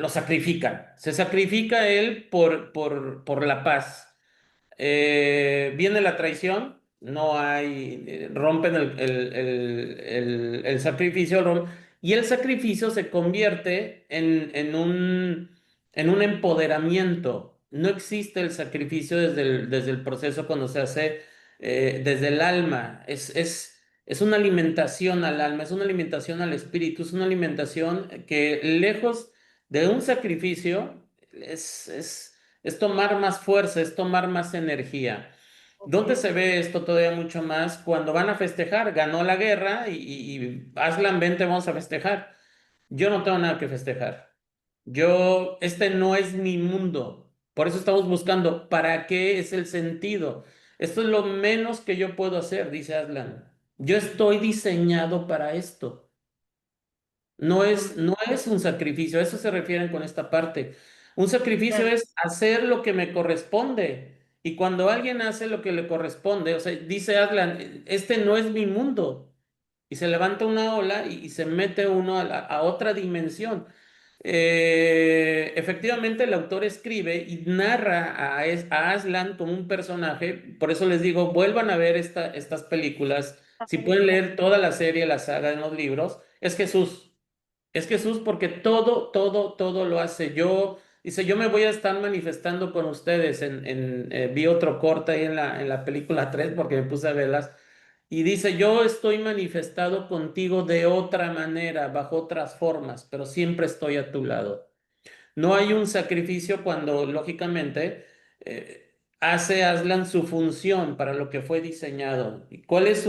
sacrifican. Se sacrifica él por la paz. Viene la traición, no hay, rompen el sacrificio, y el sacrificio se convierte en un empoderamiento. No existe el sacrificio desde el proceso cuando se hace desde el alma. Es una alimentación al alma, es una alimentación al espíritu, es una alimentación que lejos de un sacrificio es tomar más fuerza, es tomar más energía. ¿Dónde se ve esto todavía mucho más? Cuando van a festejar, ganó la guerra y Aslan, vente, vamos a festejar. Yo no tengo nada que festejar. Este no es mi mundo. Por eso estamos buscando para qué es el sentido. Esto es lo menos que yo puedo hacer, dice Aslan. Yo estoy diseñado para esto. No es un sacrificio, a eso se refieren con esta parte. Un sacrificio Claro. es hacer lo que me corresponde. Y cuando alguien hace lo que le corresponde, o sea, dice Aslan, este no es mi mundo. Y se levanta una ola y se mete uno a otra dimensión. Efectivamente, el autor escribe y narra a Aslan como un personaje. Por eso les digo, vuelvan a ver estas películas. Si pueden leer toda la serie, la saga en los libros, es Jesús. Es Jesús porque todo lo hace. Dice, yo me voy a estar manifestando con ustedes. Vi otro corte ahí en la película 3 porque me puse a verlas. Y dice, yo estoy manifestado contigo de otra manera, bajo otras formas, pero siempre estoy a tu lado. No hay un sacrificio cuando, lógicamente, hace Aslan su función para lo que fue diseñado. ¿Y cuál es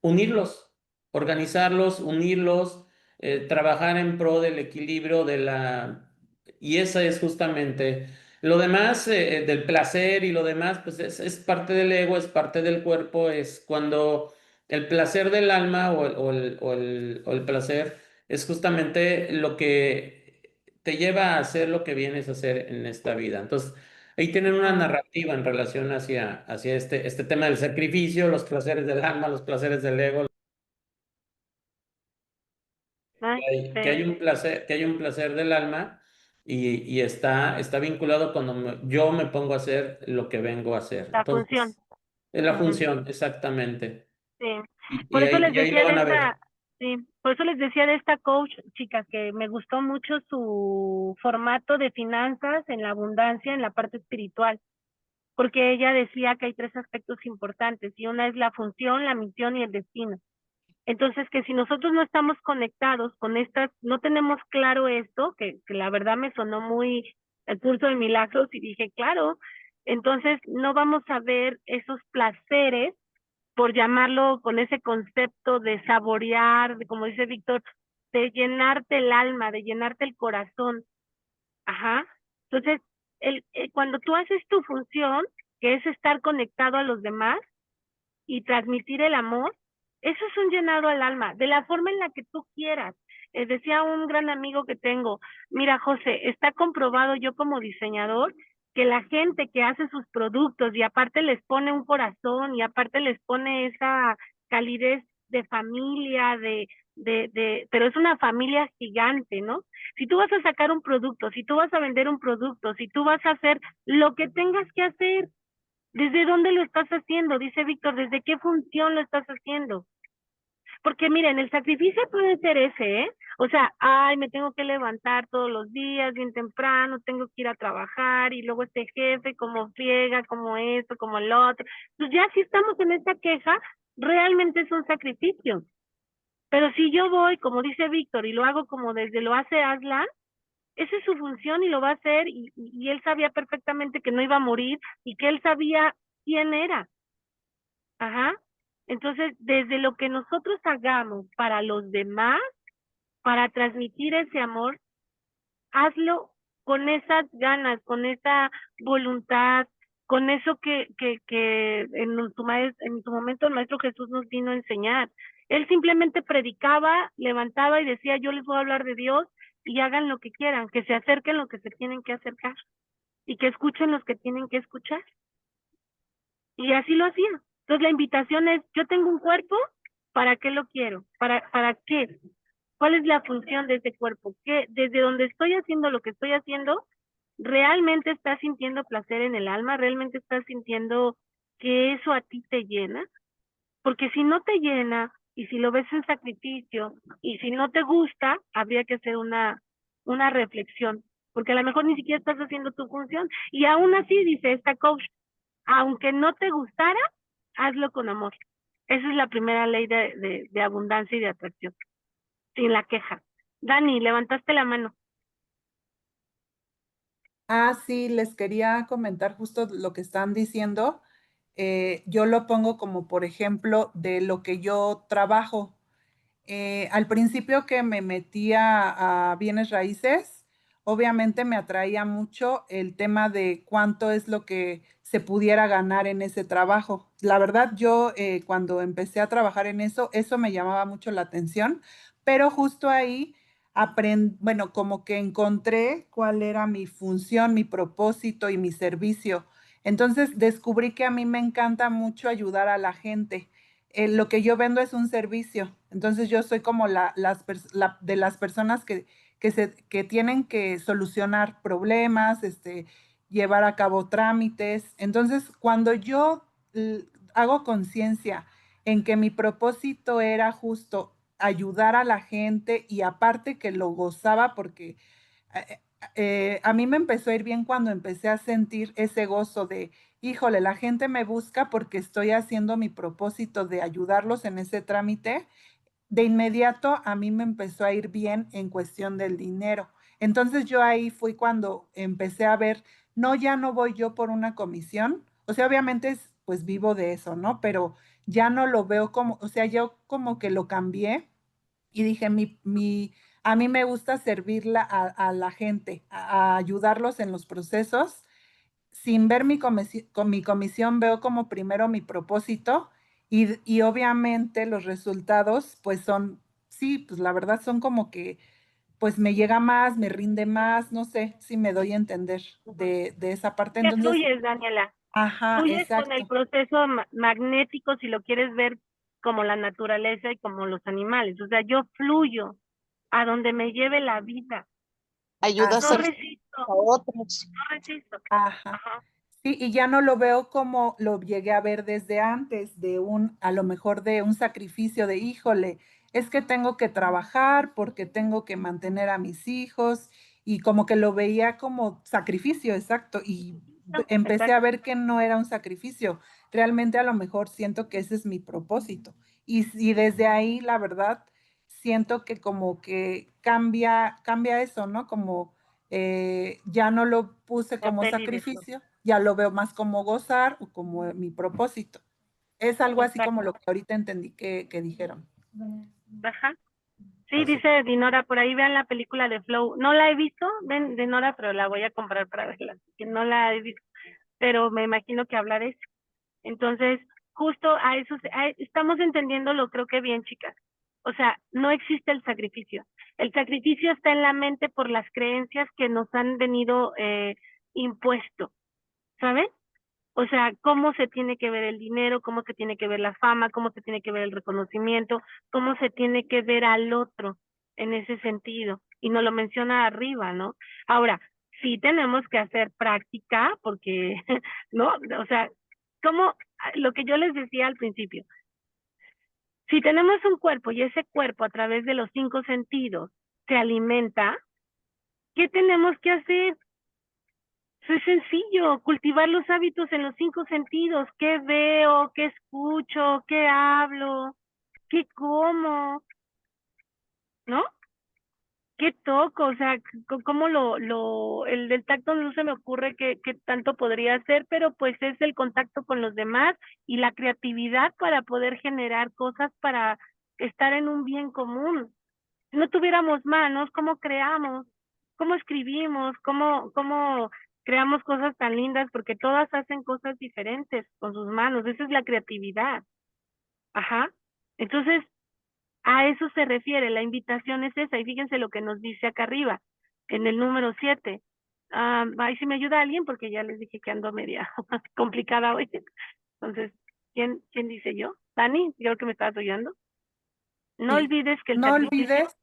unirlos, organizarlos, unirlos, trabajar en pro del equilibrio y esa es justamente lo demás, del placer y lo demás, pues es parte del ego, es parte del cuerpo, es cuando el placer del alma o el placer es justamente lo que te lleva a hacer lo que vienes a hacer en esta vida. Entonces, ahí tienen una narrativa en relación hacia este tema del sacrificio, los placeres del alma, los placeres del ego, Ay, que hay un placer del alma y está vinculado cuando yo me pongo a hacer lo que vengo a hacer. la función. Entonces, es la Ujú. función, exactamente. Sí. Y, Por y eso ahí, les y ahí decía lo de van a ver. sí, por eso les decía de esta coach, chicas, que me gustó mucho su formato de finanzas en la abundancia, en la parte espiritual, porque ella decía que hay 3 aspectos importantes, y una es la función, la misión y el destino. Entonces, que si nosotros no estamos conectados con no tenemos claro esto, que la verdad me sonó muy el curso de milagros, y dije, claro, entonces no vamos a ver esos placeres, por llamarlo con ese concepto de saborear, como dice Víctor, de llenarte el alma, de llenarte el corazón. Ajá. Entonces, cuando tú haces tu función, que es estar conectado a los demás y transmitir el amor, eso es un llenado al alma, de la forma en la que tú quieras. Decía un gran amigo que tengo, mira, José, está comprobado, yo como diseñador, que la gente que hace sus productos y aparte les pone un corazón y aparte les pone esa calidez de familia, pero es una familia gigante, ¿no? Si tú vas a sacar un producto, si tú vas a vender un producto, si tú vas a hacer lo que tengas que hacer, ¿desde dónde lo estás haciendo? Dice Víctor, ¿desde qué función lo estás haciendo? Porque miren, el sacrificio puede ser ese, ¿eh? O sea, ay, me tengo que levantar todos los días bien temprano, tengo que ir a trabajar y luego este jefe como friega, como esto, como el otro. Pues ya si estamos en esta queja, realmente es un sacrificio. Pero si yo voy, como dice Víctor, y lo hago como desde lo hace Aslan, esa es su función y lo va a hacer y él sabía perfectamente que no iba a morir y que él sabía quién era. Ajá. Entonces, desde lo que nosotros hagamos para los demás, para transmitir ese amor, hazlo con esas ganas, con esa voluntad, con eso que en su momento el Maestro Jesús nos vino a enseñar. Él simplemente predicaba, levantaba y decía, yo les voy a hablar de Dios y hagan lo que quieran, que se acerquen lo que se tienen que acercar y que escuchen los que tienen que escuchar. Y así lo hacía. Entonces la invitación es, yo tengo un cuerpo, ¿para qué lo quiero? ¿Para qué? ¿Cuál es la función de ese cuerpo? ¿Qué, desde donde estoy haciendo lo que estoy haciendo, realmente estás sintiendo placer en el alma? ¿Realmente estás sintiendo que eso a ti te llena? Porque si no te llena, y si lo ves en sacrificio, y si no te gusta, habría que hacer una reflexión. Porque a lo mejor ni siquiera estás haciendo tu función. Y aún así, dice esta coach, aunque no te gustara, hazlo con amor. Esa es la primera ley de abundancia y de atracción, sin la queja. Dani, levantaste la mano. Ah, sí, les quería comentar justo lo que están diciendo. Yo lo pongo como, por ejemplo, de lo que yo trabajo. Al principio que me metía a bienes raíces, obviamente me atraía mucho el tema de cuánto es lo que se pudiera ganar en ese trabajo. La verdad, yo cuando empecé a trabajar en eso me llamaba mucho la atención, pero justo ahí bueno, como que encontré cuál era mi función, mi propósito y mi servicio. Entonces descubrí que a mí me encanta mucho ayudar a la gente. Lo que yo vendo es un servicio. Entonces yo soy como de las personas que tienen que solucionar problemas, llevar a cabo trámites. Entonces, cuando yo hago conciencia en que mi propósito era justo ayudar a la gente y aparte que lo gozaba porque a mí me empezó a ir bien cuando empecé a sentir ese gozo de, híjole, la gente me busca porque estoy haciendo mi propósito de ayudarlos en ese trámite. De inmediato a mí me empezó a ir bien en cuestión del dinero. Entonces yo ahí fui cuando empecé a ver, no, ya no voy yo por una comisión. O sea, obviamente pues vivo de eso, ¿no? Pero ya no lo veo como, o sea, yo como que lo cambié y dije, a mí me gusta servirla a la gente, a ayudarlos en los procesos. Sin ver con mi comisión, veo como primero mi propósito y obviamente los resultados, pues son, sí, pues la verdad son como que, pues me llega más, me rinde más, no sé si me doy a entender de esa parte. Ya Entonces, fluyes, Daniela. ajá, Fluyes con el exacto. proceso magnético, si lo quieres ver como la naturaleza y como los animales. O sea, yo fluyo a donde me lleve la vida. Ayuda a No Así, ser resisto, a otros. no resisto. ajá. Ajá. Sí, y ya no lo veo como lo llegué a ver desde antes, a lo mejor de un sacrificio de, híjole, es que tengo que trabajar porque tengo que mantener a mis hijos y como que lo veía como sacrificio, exacto, y No, empecé a exacto. ver que no era un sacrificio, realmente a lo mejor siento que ese es mi propósito y desde ahí, la verdad, siento que como que cambia eso, ¿no? Como ya no lo puse como Papel y de flor. sacrificio, ya lo veo más como gozar o como mi propósito. Es algo así como lo Exacto. que ahorita entendí que dijeron. Ajá. Sí, Así. dice Dinora, por ahí vean la película de Flow. No la he visto, ven, Dinora, pero la voy a comprar para verla. Que no la he visto, pero me imagino que hablar es. Entonces, justo a eso estamos entendiéndolo, creo que bien, chicas. O sea, no existe el sacrificio. El sacrificio está en la mente por las creencias que nos han venido impuesto, ¿saben? O sea, cómo se tiene que ver el dinero, cómo se tiene que ver la fama, cómo se tiene que ver el reconocimiento, cómo se tiene que ver al otro en ese sentido. Y nos lo menciona arriba, ¿no? Ahora, sí tenemos que hacer práctica porque, ¿no? O sea, como lo que yo les decía al principio, si tenemos un cuerpo y ese cuerpo a través de los 5 sentidos se alimenta, ¿qué tenemos que hacer? Eso es sencillo, cultivar los hábitos en los 5 sentidos. ¿Qué veo? ¿Qué escucho? ¿Qué hablo? ¿Qué como? ¿No? ¿Qué toco? O sea, ¿cómo el del tacto no se me ocurre qué tanto podría hacer, pero pues es el contacto con los demás y la creatividad para poder generar cosas para estar en un bien común. Si no tuviéramos manos, ¿cómo creamos? ¿Cómo escribimos? ¿Cómo creamos cosas tan lindas? Porque todas hacen cosas diferentes con sus manos. Esa es la creatividad. Ajá. Entonces, a eso se refiere. La invitación es esa. Y fíjense lo que nos dice acá arriba, en el número 7. Ahí si me ayuda alguien, porque ya les dije que ando media complicada hoy. Entonces, ¿quién dice yo? Dani, creo que me estabas oyendo. No Sí. olvides que el No sacrificio... olvides,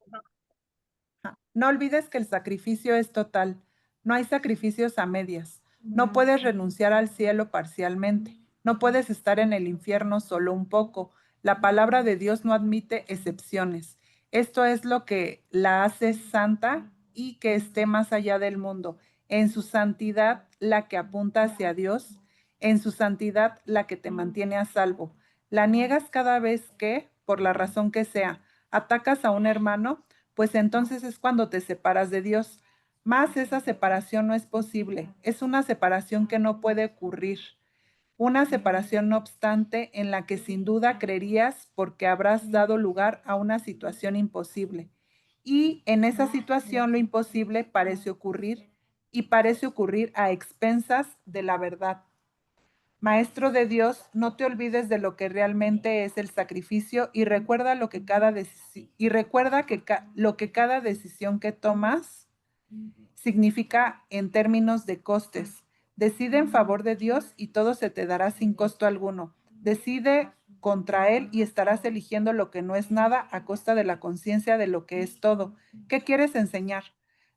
no olvides que el sacrificio es total. No hay sacrificios a medias. No puedes renunciar al cielo parcialmente. No puedes estar en el infierno solo un poco. La palabra de Dios no admite excepciones. Esto es lo que la hace santa y que esté más allá del mundo. En su santidad, la que apunta hacia Dios. En su santidad, la que te mantiene a salvo. La niegas cada vez que, por la razón que sea, atacas a un hermano, pues entonces es cuando te separas de Dios. Mas esa separación no es posible. Es una separación que no puede ocurrir. Una separación, no obstante, en la que sin duda creerías porque habrás dado lugar a una situación imposible. Y en esa situación lo imposible parece ocurrir y parece ocurrir a expensas de la verdad. Maestro de Dios, no te olvides de lo que realmente es el sacrificio y recuerda lo que cada decisión que tomas significa en términos de costes. Decide en favor de Dios y todo se te dará sin costo alguno. Decide contra Él y estarás eligiendo lo que no es nada a costa de la conciencia de lo que es todo. ¿Qué quieres enseñar?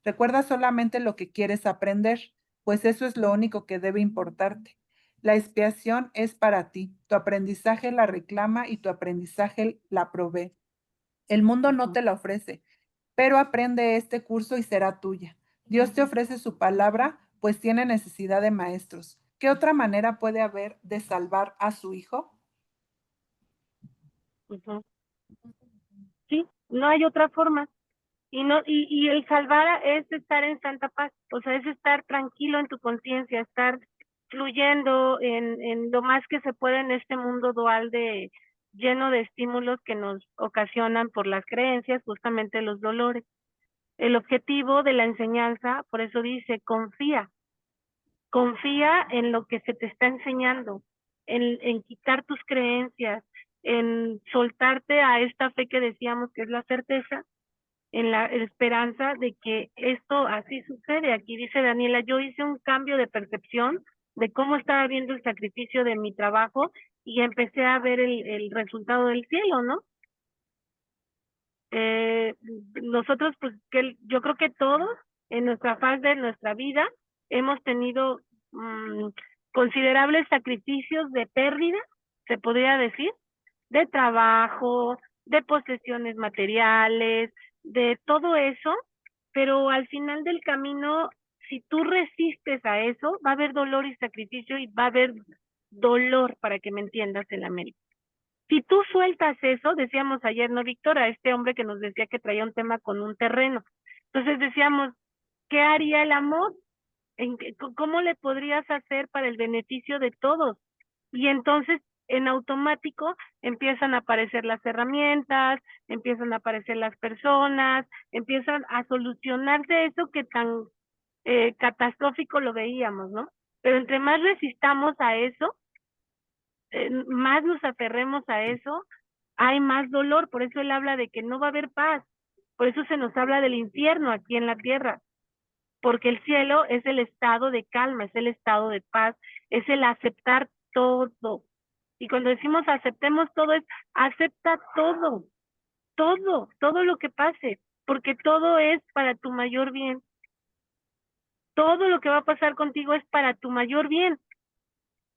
Recuerda solamente lo que quieres aprender, pues eso es lo único que debe importarte. La expiación es para ti, tu aprendizaje la reclama y tu aprendizaje la provee. El mundo no te la ofrece, pero aprende este curso y será tuya. Dios te ofrece su palabra, pues tiene necesidad de maestros. ¿Qué otra manera puede haber de salvar a su hijo? Ujú. Sí, no hay otra forma. Y el salvar es estar en santa paz, o sea, es estar tranquilo en tu conciencia, estar fluyendo en lo más que se puede en este mundo dual lleno de estímulos que nos ocasionan por las creencias, justamente los dolores. El objetivo de la enseñanza, por eso dice, confía en lo que se te está enseñando, en quitar tus creencias, en soltarte a esta fe que decíamos que es la certeza, en la esperanza de que esto así sucede. Aquí dice Daniela, yo hice un cambio de percepción de cómo estaba viendo el sacrificio de mi trabajo y empecé a ver el resultado del cielo, ¿no? Nosotros, pues, yo creo que todos en nuestra faz de nuestra vida hemos tenido considerables sacrificios de pérdida, se podría decir, de trabajo, de posesiones materiales, de todo eso, pero al final del camino, si tú resistes a eso, va a haber dolor y sacrificio y va a haber dolor, para que me entiendas, en América. Si tú sueltas eso, decíamos ayer, ¿no, Víctor? A este hombre que nos decía que traía un tema con un terreno. Entonces decíamos, ¿qué haría el amor? ¿Cómo le podrías hacer para el beneficio de todos? Y entonces, en automático, empiezan a aparecer las herramientas, empiezan a aparecer las personas, empiezan a solucionarse eso que tan catastrófico lo veíamos, ¿no? Pero entre más resistamos a eso, más nos aferremos a eso, hay más dolor. Por eso él habla de que no va a haber paz. Por eso se nos habla del infierno aquí en la tierra. porque el cielo es el estado de calma, es el estado de paz, es el aceptar todo. Y cuando decimos aceptemos todo, es acepta todo, todo lo que pase, porque todo es para tu mayor bien. Todo lo que va a pasar contigo es para tu mayor bien.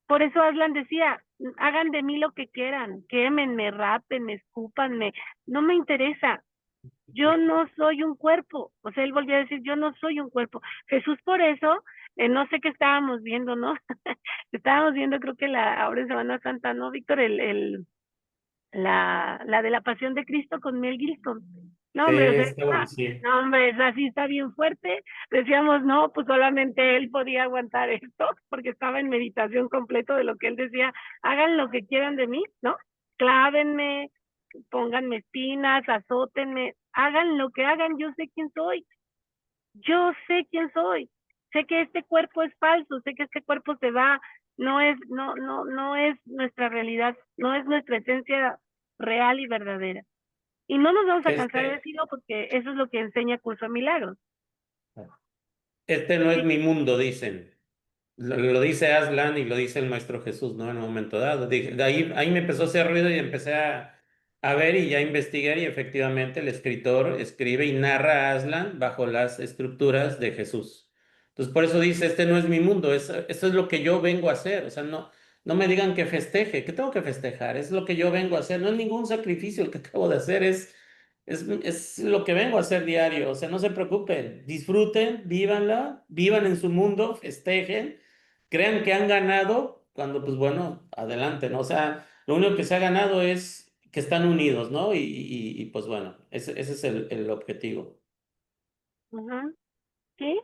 Por eso Aslan decía, hagan de mí lo que quieran, quémenme, rápenme, escúpanme, no me interesa. Yo no soy un cuerpo. O sea, él volvió a decir, yo no soy un cuerpo. Jesús por eso, no sé qué estábamos viendo, ¿no? Estábamos viendo, creo que ahora en Semana Santa, ¿no, Víctor? La de la Pasión de Cristo con Mel Gibson. No, hombre, o sea, Está buenísimo. no, hombre, esa sí está bien fuerte. Decíamos, no, pues solamente él podía aguantar esto, porque estaba en meditación completo de lo que él decía, hagan lo que quieran de mí, ¿no? Clávenme, pónganme espinas, azótenme, hagan lo que hagan, yo sé quién soy. Yo sé quién soy. Sé que este cuerpo es falso, sé que este cuerpo se va, no es nuestra realidad, no es nuestra esencia real y verdadera. Y no nos vamos a cansar de decirlo porque eso es lo que enseña Curso de Milagros. Este no es Sí. mi mundo, dicen. Lo dice Aslan y lo dice el Maestro Jesús, ¿no? En un momento dado. De ahí me empezó a hacer ruido y empecé a ver y ya investigué y efectivamente el escritor escribe y narra a Aslan bajo las estructuras de Jesús. Entonces por eso dice, este no es mi mundo, eso es lo que yo vengo a hacer. O sea, no me digan que festeje, ¿qué tengo que festejar? Es lo que yo vengo a hacer, no es ningún sacrificio el que acabo de hacer, es lo que vengo a hacer diario. O sea, no se preocupen, disfruten, vívanla, vivan en su mundo, festejen, crean que han ganado, cuando pues bueno, adelante, ¿no? O sea, lo único que se ha ganado es que están unidos, ¿no? Y pues bueno, ese es el objetivo. Ujú. ¿Sí?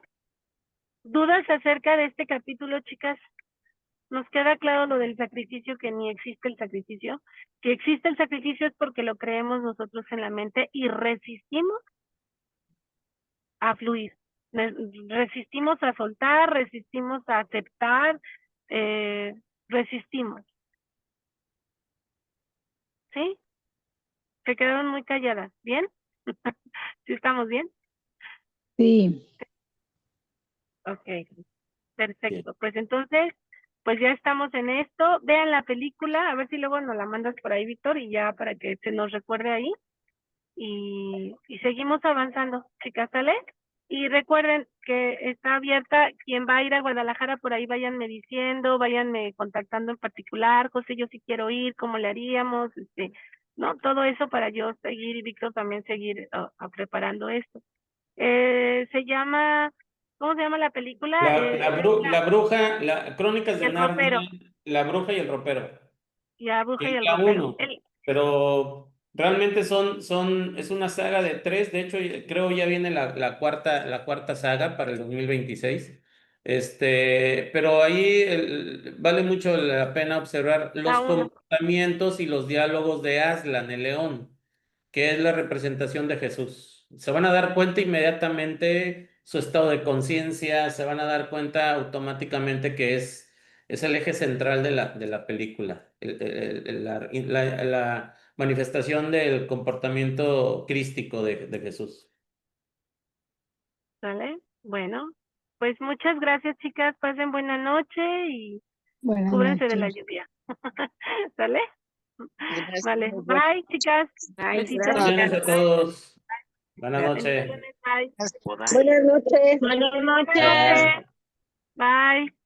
¿Dudas acerca de este capítulo, chicas? Nos queda claro lo del sacrificio, que ni existe el sacrificio. Si existe el sacrificio es porque lo creemos nosotros en la mente y resistimos a fluir. Resistimos a soltar, resistimos a aceptar, resistimos. ¿Sí? Se quedaron muy calladas. ¿Bien? ¿Sí estamos bien? Sí. Ok, perfecto. Pues entonces, pues ya estamos en esto. Vean la película, a ver si luego nos la mandas por ahí, Víctor, y ya para que se nos recuerde ahí. Y seguimos avanzando, chicas, ¿sale? Y recuerden que está abierta, quien va a ir a Guadalajara, por ahí váyanme diciendo, váyanme contactando en particular, José, yo sí quiero ir, cómo le haríamos, no, todo eso para yo seguir y Víctor también seguir preparando esto. Se llama, ¿cómo se llama la película? La bruja, Crónicas Y de el Narnia, ropero, La bruja y el ropero. y la bruja y el La ropero. uno, pero realmente es una saga de 3, de hecho creo ya viene la cuarta saga para el 2026. Pero ahí vale mucho la pena observar los La uno. comportamientos y los diálogos de Aslan, el león, que es la representación de Jesús. Se van a dar cuenta inmediatamente su estado de conciencia, se van a dar cuenta automáticamente que es el eje central de la película, la manifestación del comportamiento crístico de Jesús. ¿Sale? Bueno, pues muchas gracias, chicas. Pasen buena noche y Buenas cúbrense de la noches. lluvia. ¿Sale? Gracias. Vale. Bye, chicas. Ay, Besitos. gracias. Cuídense todos. Buenas noches. Bendiciones. Bye. Buenas noches. Buenas noches. Bye.